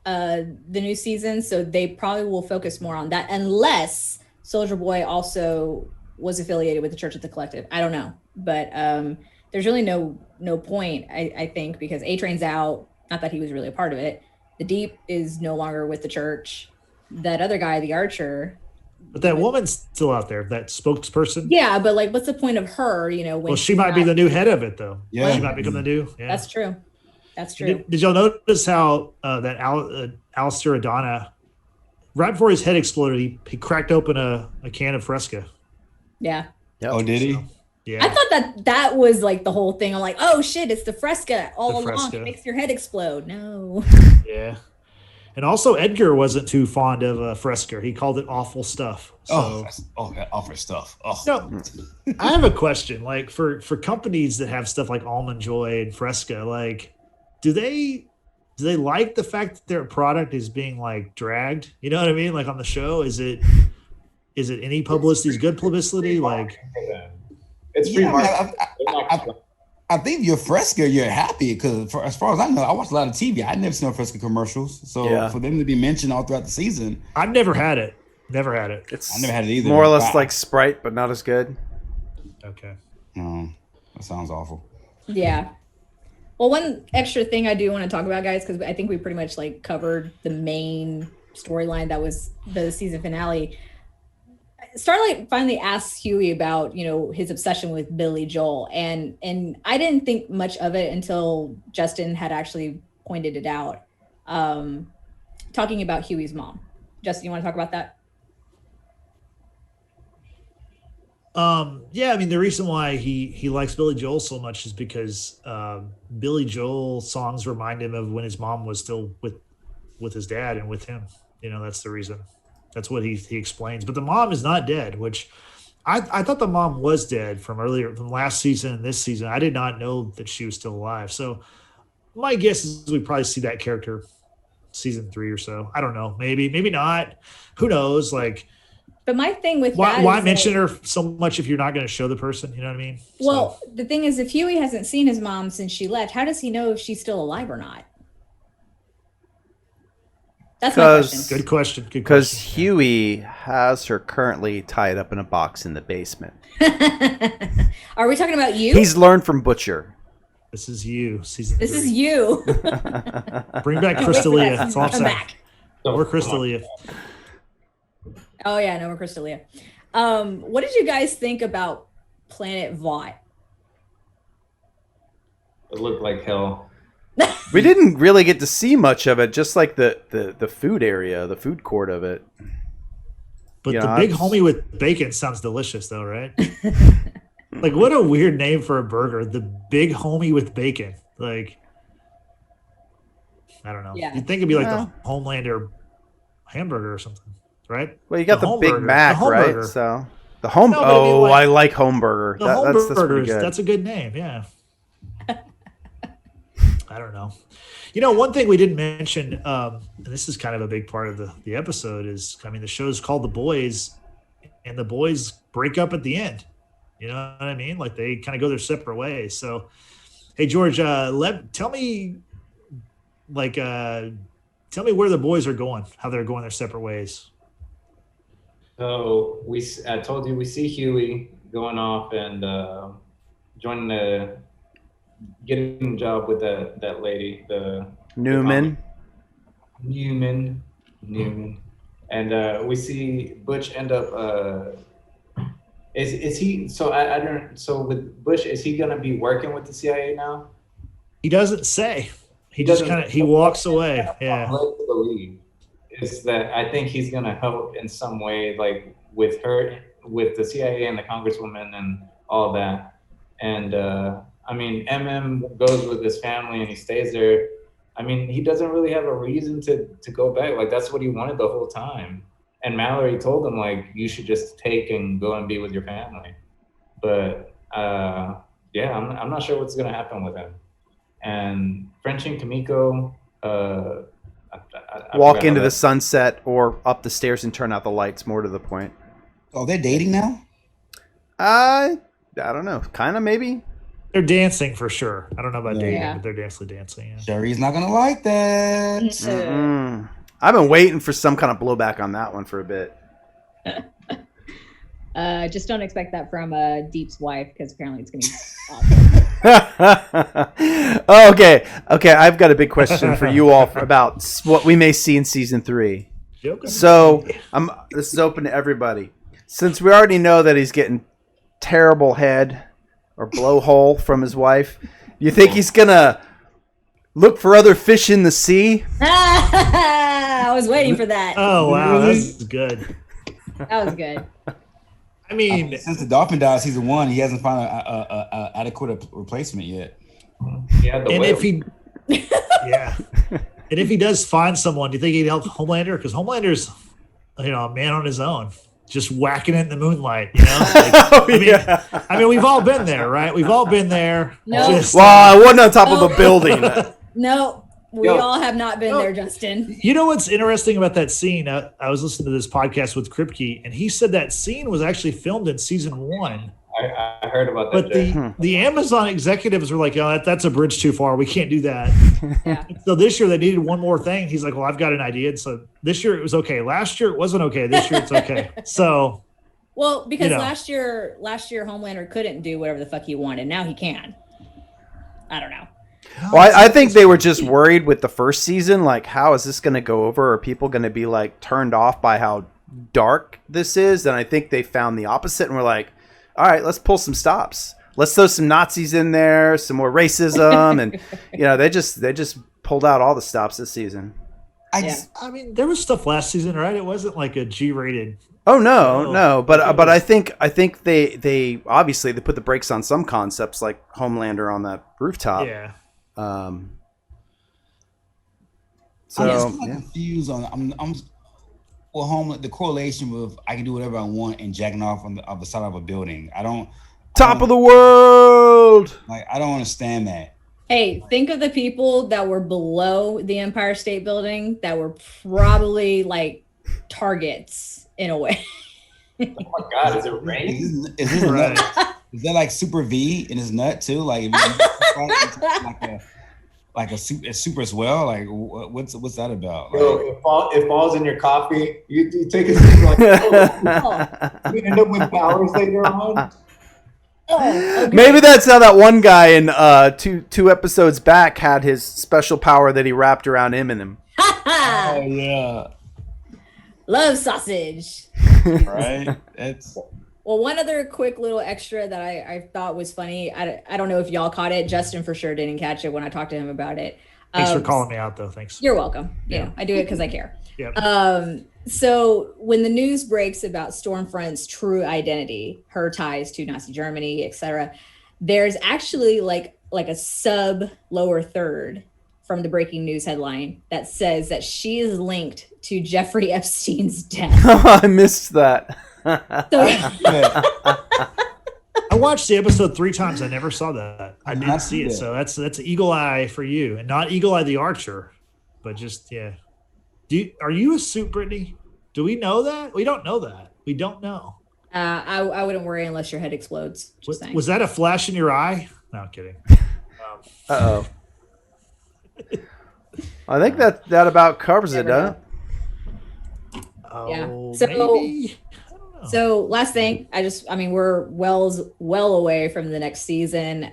the new season, so they probably will focus more on that, unless Soldier Boy also was affiliated with the Church of the Collective. I don't know, but there's really no point, I think, because A-Train's out. Not that he was really a part of it. The Deep is no longer with the church. That other guy, the Archer. But that woman's still out there, that spokesperson. Yeah, but like, what's the point of her? When she might be the new head of it, though. Yeah, she might become the new. Yeah. That's true. That's true. Did y'all notice how that Alistair Adana, right before his head exploded, he cracked open a can of Fresca. Yeah. Yep. Oh, did he? Yeah. I thought that was like the whole thing. I'm like, oh shit, it's the Fresca all along. Fresca. It makes your head explode. No. Yeah. And also, Edgar wasn't too fond of Fresca. He called it awful stuff. So, that awful stuff. Oh. No, I have a question. Like for companies that have stuff like Almond Joy and Fresca, like, do they do they like the fact that their product is being like dragged? You know what I mean? Like on the show, is it any publicity is good publicity? Like it's free I think if you're Fresca, you're happy because as far as I know, I watch a lot of TV. I never seen no Fresca commercials. So for them to be mentioned all throughout the season. I've never had it. Never had it. I never had it either. More or less like Sprite, but not as good. Okay. No, that sounds awful. Yeah. Well, one extra thing I do want to talk about, guys, because I think we pretty much like covered the main storyline that was the season finale. Starlight finally asks Huey about, his obsession with Billy Joel, and I didn't think much of it until Justin had actually pointed it out, talking about Huey's mom. Justin, you want to talk about that? Yeah, I mean, the reason why he likes Billy Joel so much is because Billy Joel songs remind him of when his mom was still with his dad and with him. That's the reason. That's what he explains. But the mom is not dead, which I thought the mom was dead from last season and this season. I did not know that she was still alive. So my guess is we probably see that character season 3 or so. I don't know. Maybe not. Who knows? Like, but my thing with why mention her so much if you're not going to show the person? You know what I mean? Well, the thing is, if Huey hasn't seen his mom since she left, how does he know if she's still alive or not? That's my question. Good question. Because Huey has her currently tied up in a box in the basement. Are we talking about you? He's learned from Butcher. This is you. This is you. Bring back Crystalia. That's all I'm saying. Back. We're Crystalia. Oh yeah, no, we're Crystalia. What did you guys think about Planet Vought? It looked like hell. We didn't really get to see much of it, just like the food area, the food court of it. But the big homie with bacon sounds delicious, though, right? Like, what a weird name for a burger. The big homie with bacon. Like, I don't know. Yeah. You'd think it'd be like the Homelander hamburger or something, right? Well, you got the Big burger. Mac, right? Burger. So the home. No, I like home burger. That's pretty good. That's a good name. Yeah. I don't know. One thing we didn't mention, and this is kind of a big part of the episode, is, I mean, the show's called The Boys, and the boys break up at the end. You know what I mean? Like, they kind of go their separate ways. So, hey, George, tell me where the boys are going, how they're going their separate ways. So I told you we see Huey going off and joining getting a job with that lady, the Newman, and we see Butch end up. Is he? So I don't. So with Butch, is he gonna be working with the CIA now? He doesn't say. He just kind of walks away. Yeah. What I believe is that I think he's gonna help in some way, like with the CIA and the Congresswoman and all that, and. I mean, goes with his family and he stays there. I mean, he doesn't really have a reason to go back. Like, that's what he wanted the whole time. And Mallory told him, like, you should just take and go and be with your family. But, yeah, I'm not sure what's going to happen with him. And French and Kimiko, I walk into the sunset or up the stairs and turn out the lights, more to the point. Oh, they're dating now? I don't know. Kind of, maybe. They're dancing for sure. I don't know about dating, but they're dancing. Yeah. Sherry's not gonna like that. I've been waiting for some kind of blowback on that one for a bit. Just don't expect that from Deep's wife, because apparently it's going to be awesome. Okay. I've got a big question for you all about what we may see in season 3. So this is open to everybody. Since we already know that he's getting terrible head or blowhole from his wife, you think he's gonna look for other fish in the sea? I was waiting for that. Oh wow, that's good. That was good. I mean, since the dolphin died season 1, he hasn't found a adequate replacement yet. Yeah, and if he does find someone, do you think he'd help Homelander? Because Homelander's, a man on his own, just whacking it in the moonlight. I mean, we've all been there, right? We've all been there. No. Well, I wasn't on top of a building. No, We all have not been there, Justin. You know what's interesting about that scene? I was listening to this podcast with Kripke, and he said that scene was actually filmed in season 1. I heard about that. But the Amazon executives were like, "Oh, that's a bridge too far. We can't do that." Yeah. So this year they needed one more thing. He's like, "Well, I've got an idea." And so this year it was okay. Last year it wasn't okay. This year it's okay. So, well, because last year Homelander couldn't do whatever the fuck he wanted. Now he can. I don't know. Well, I think they were just worried with the first season. Like, how is this going to go over? Are people going to be like turned off by how dark this is? And I think they found the opposite and were like, all right, let's pull some stops. Let's throw some Nazis in there, some more racism, and they just pulled out all the stops this season. I mean, there was stuff last season, right? It wasn't like a G-rated. Oh no, but I think they obviously they put the brakes on some concepts like Homelander on that rooftop. Yeah. So I'm confused on the correlation with I can do whatever I want and jacking off on the side of a building. Top of the world. Like, I don't understand that. Hey, think of the people that were below the Empire State Building that were probably like targets in a way. Oh my God, is it raining? Is this right? Is that like Super V in his nut too? Like, like a super as well? Like, what's that about? Yo, it falls in your coffee. You take a sip like, you end up with powers later on. Oh, okay. Maybe that's how that one guy in two episodes back had his special power that he wrapped around Eminem. Oh yeah, love sausage. Right. It's well. One other quick little extra that I thought was funny. I don't know if y'all caught it. Justin for sure didn't catch it when I talked to him about it. Thanks for calling me out, though. Thanks. You're welcome. Yeah, I do it because I care. Yeah. So when the news breaks about Stormfront's true identity, her ties to Nazi Germany, etc., there's actually like a sub lower third from the breaking news headline that says that she is linked to Jeffrey Epstein's death. I missed that. I watched the episode 3 times. I never saw that. I didn't see it. So that's Eagle Eye for you, and not Eagle Eye the Archer, but just are you a suit, Brittany? Do we know that? We don't know that. We don't know. I wouldn't worry unless your head explodes. Was that a flash in your eye? No, I'm kidding. Uh-oh. I think that about covers it, huh? Yeah. Maybe? So last thing, we're well away from the next season.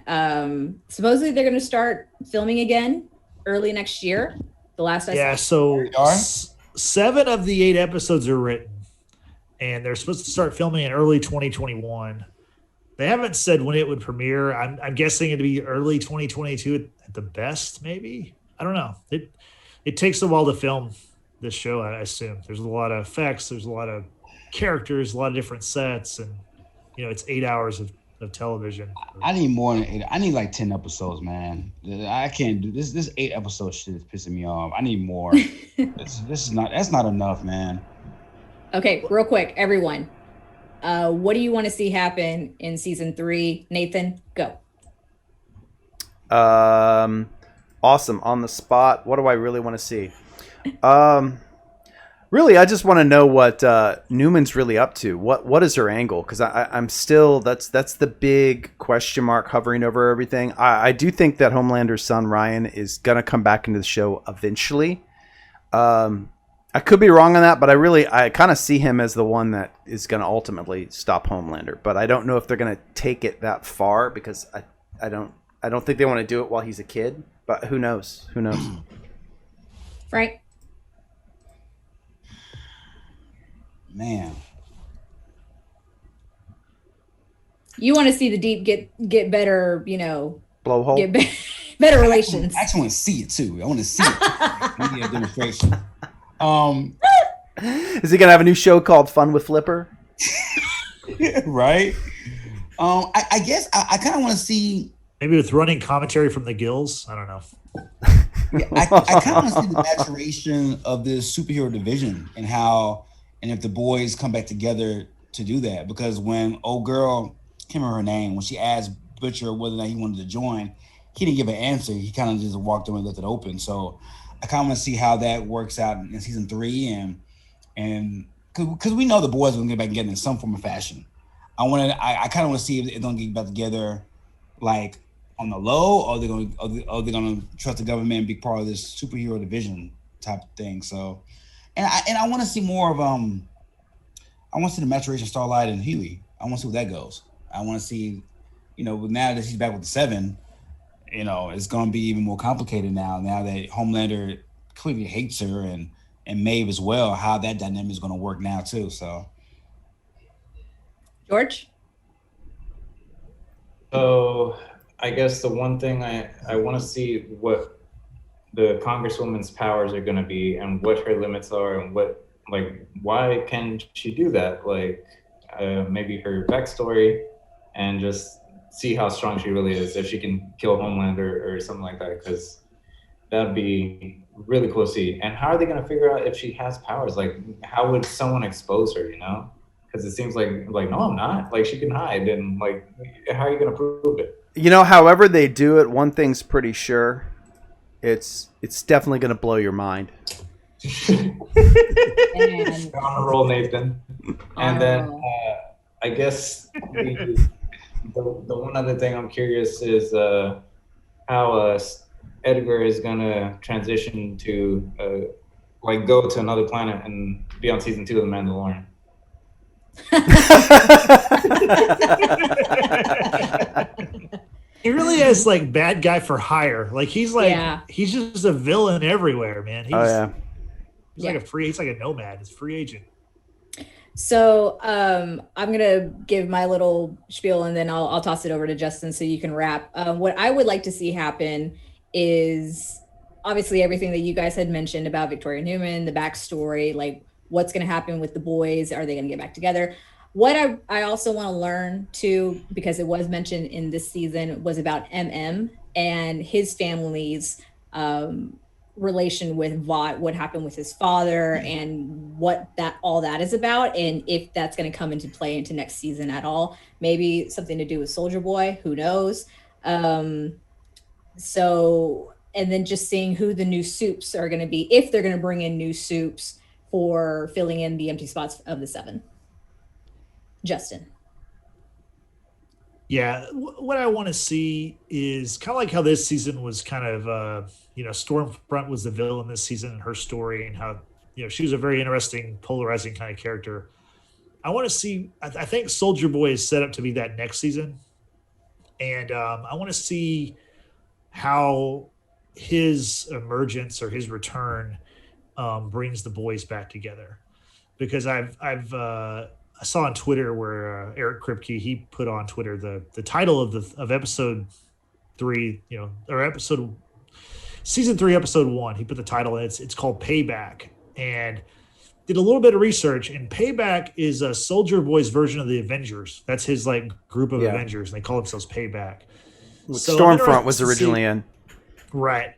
Supposedly they're going to start filming again early next year. The last I saw. So 7 of the 8 episodes are written, and they're supposed to start filming in early 2021. They haven't said when it would premiere. I'm guessing it'd be early 2022 at the best, maybe. I don't know. It takes a while to film this show, I assume. There's a lot of effects. There's a lot of characters, a lot of different sets, and it's 8 hours of television. I need more than 8. I need like 10 episodes, man. I can't do this. This 8 episode shit is pissing me off. I need more. That's not enough, man. Okay, real quick, everyone. What do you want to see happen in season 3? Nathan, go. Awesome. On the spot. What do I really want to see? Really, I just want to know what Newman's really up to. What is her angle? Because I'm still that's the big question mark hovering over everything. I do think that Homelander's son Ryan is gonna come back into the show eventually. I could be wrong on that, but I kind of see him as the one that is gonna ultimately stop Homelander. But I don't know if they're gonna take it that far because I don't think they want to do it while he's a kid. But who knows? Who knows? Right. Man, you want to see the Deep get better, blowhole, get better relations. I actually want to see it too. I want to see it. Maybe a demonstration. Is he gonna have a new show called Fun with Flipper? Right. I guess I kind of want to see. Maybe with running commentary from the gills. I don't know. Yeah, I kind of want to see the maturation of this superhero division and if the boys come back together to do that. Because when old girl, can't remember her name, when she asked Butcher whether or not he wanted to join, he didn't give an answer. He kind of just walked away and left it open. So I kind of want to see how that works out in season 3, and because we know the boys are gonna get back together in some form of fashion. I kind of want to see if they're gonna get back together, like on the low, or they're gonna trust the government and be part of this superhero division type of thing. So, and I want to see more of I want to see the maturation of Starlight and Healy. I want to see where that goes. I want to see, now that he's back with the 7, it's going to be even more complicated now that Homelander clearly hates her and Maeve as well, how that dynamic is going to work now too. So, George? So I guess the one thing I want to see what the Congresswoman's powers are going to be and what her limits are and why can she do that? Maybe her backstory and just see how strong she really is, if she can kill Homelander or something like that, because that'd be really cool to see. And how are they going to figure out if she has powers? How would someone expose her, Because it seems like no, I'm not. She can hide, and how are you going to prove it? However they do it, one thing's pretty sure. It's definitely going to blow your mind. On a roll, Nathan. And then I guess the one other thing I'm curious is how Edgar is going to transition to go to another planet and be on season 2 of The Mandalorian. He really is bad guy for hire. He's he's just a villain everywhere, man. He's he's like a nomad. He's a free agent. So I'm gonna give my little spiel and then I'll toss it over to Justin so you can wrap. What I would like to see happen is obviously everything that you guys had mentioned about Victoria Newman, the backstory, what's gonna happen with the boys. Are they gonna get back together? What I also want to learn too, because it was mentioned in this season, was about MM and his family's relation with Vought, what happened with his father, and what all that is about, and if that's going to come into play into next season at all. Maybe something to do with Soldier Boy, who knows? So, and then just seeing who the new soups are going to be, if they're going to bring in new soups for filling in the empty spots of the 7. Justin. Yeah, what I want to see is kind of like how this season was kind of, Stormfront was the villain this season and her story, and how, she was a very interesting, polarizing kind of character. I want to see, I think Soldier Boy is set up to be that next season. And I want to see how his emergence or his return brings the boys back together. Because I saw on Twitter where Eric Kripke, he put on Twitter the title of episode 3, or season 3, episode 1. He put the title, and it's called Payback, and did a little bit of research. And Payback is a Soldier Boy's version of the Avengers. That's his group of Avengers, and they call themselves Payback. So Stormfront was originally in. Right.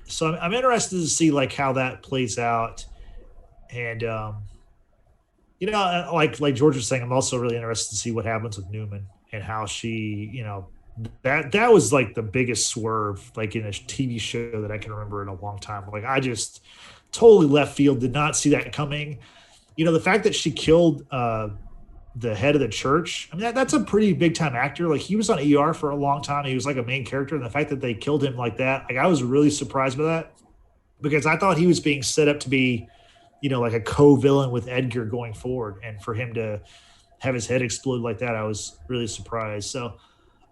So I'm interested to see how that plays out, and like George was saying, I'm also really interested to see what happens with Newman and how she, that was the biggest swerve, in a TV show that I can remember in a long time. I just totally left field, did not see that coming. The fact that she killed the head of the church, I mean, that's a pretty big time actor. He was on ER for a long time. He was a main character. And the fact that they killed him like that, I was really surprised by that, because I thought he was being set up to be, a co-villain with Edgar going forward, and for him to have his head explode like that, I was really surprised. So,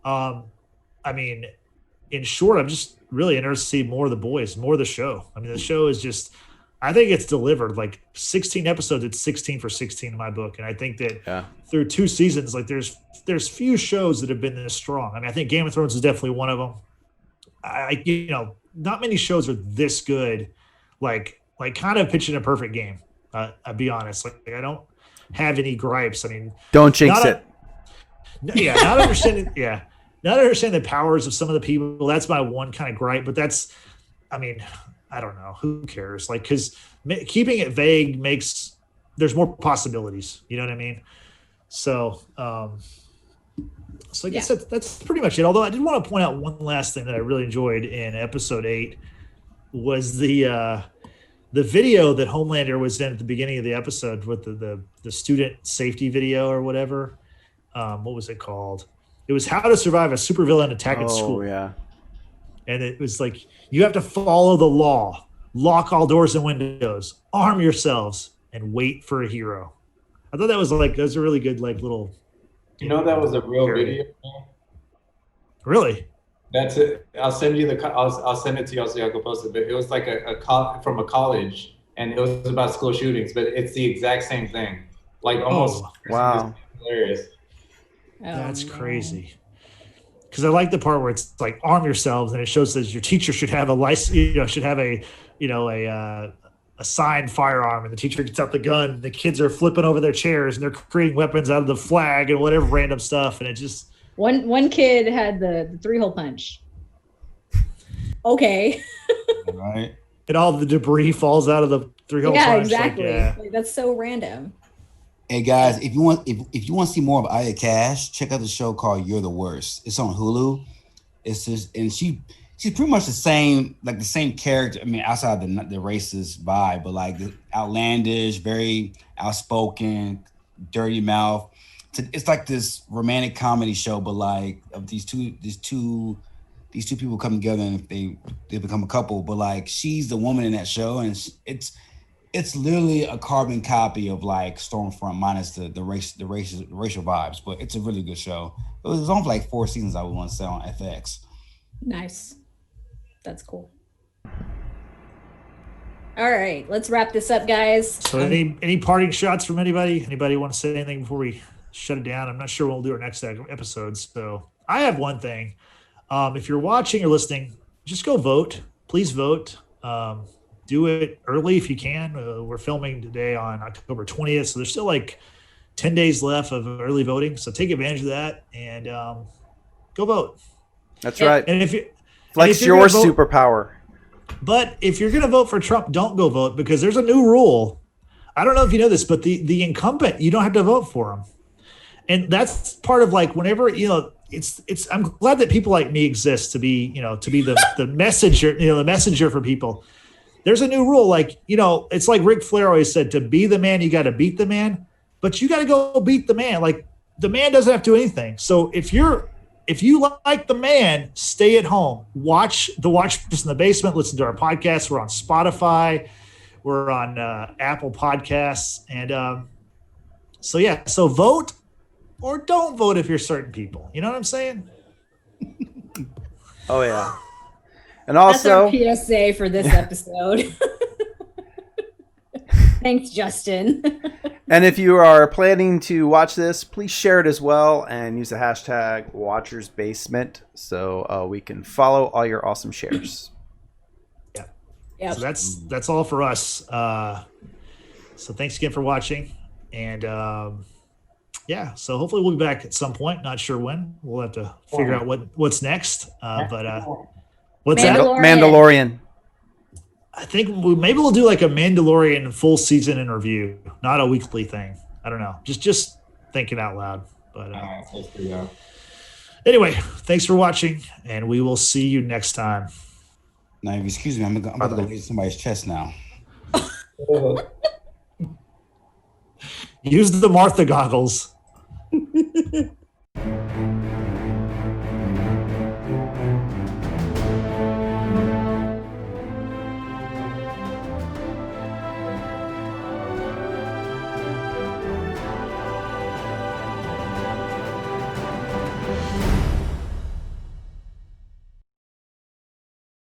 I mean, in short, I'm just really interested to see more of the boys, more of the show. I mean, the show is just, I think it's delivered 16 episodes. It's 16 for 16 in my book. And I think that through 2 seasons, there's few shows that have been this strong. I mean, I think Game of Thrones is definitely one of them. Not many shows are this good, kind of pitching a perfect game. I'll be honest. I don't have any gripes. I mean, don't jinx it. Not understanding. Not understanding the powers of some of the people. That's my one kind of gripe. But that's, I mean, I don't know. Who cares? Because keeping it vague there's more possibilities. You know what I mean? So, So I guess that's pretty much it. Although I did want to point out one last thing that I really enjoyed in episode 8 was the video that Homelander was in at the beginning of the episode with the student safety video or whatever. What was it called? It was How to Survive a Supervillain Attack at School. Oh, yeah. And it was like, you have to follow the law, lock all doors and windows, arm yourselves, and wait for a hero. I thought that was a really good little. You know, that was a real video. Really? That's it. I'll send you I'll send it to you so y'all can post it. But it was like from a college, and it was about school shootings. But it's the exact same thing. Like almost. Wow. Hilarious. That's crazy. Because I like the part where it's like arm yourselves, and it shows that your teacher should have a license. Should have a assigned firearm, and the teacher gets out the gun. And the kids are flipping over their chairs, and they're creating weapons out of the flag and whatever random stuff. And it just one kid had the 3-hole punch. Okay. Right. And all the debris falls out of the 3-hole punch. Exactly. Like, that's so random. Hey guys, if you want to see more of Aya Cash, check out the show called You're the Worst. It's on Hulu. It's just, and she's pretty much the same character. I mean, outside the racist vibe, but like the outlandish, very outspoken, dirty mouth. It's like this romantic comedy show, but like of these two people come together and they become a couple. But like she's the woman in that show, and it's literally a carbon copy of like Stormfront minus the racial vibes. But it's a really good show. It was on for like 4 seasons, I would want to say, on FX. Nice. That's cool. All right, let's wrap this up, guys. So any parting shots from anybody? Anybody want to say anything before we shut it down? I'm not sure when we'll do our next episode. So I have one thing. If you're watching or listening, just go vote. Please vote. Do it early if you can. We're filming today on October 20th, so there's still like 10 days left of early voting. So take advantage of that and go vote. That's right. And if you flex your superpower. But if you're going to vote for Trump, don't go vote, because there's a new rule. I don't know if you know this, but the incumbent, you don't have to vote for him. And that's part of like whenever, it's I'm glad that people like me exist to be the messenger, the messenger for people. There's a new rule, like, it's like Ric Flair always said, to be the man, you got to beat the man, but you got to go beat the man. Like, the man doesn't have to do anything. So if you like the man, stay at home, watch this in the basement, listen to our podcast. We're on Spotify, we're on Apple Podcasts. And so vote or don't vote if you're certain people. You know what I'm saying? Oh, yeah. And also, that's our PSA for this episode. Thanks, Justin. And if you are planning to watch this, please share it as well and use the hashtag WatchersBasement so we can follow all your awesome shares. Yeah. Yep. So that's all for us. So thanks again for watching, and so hopefully we'll be back at some point. Not sure when. We'll have to figure out what's next. But what's Mandalorian. I think maybe we'll do like a Mandalorian full season in review, not a weekly thing. I don't know. Just thinking out loud. But anyway, thanks for watching, and we will see you next time. Now, excuse me, I'm about to go read somebody's chest now. Use the Martha goggles.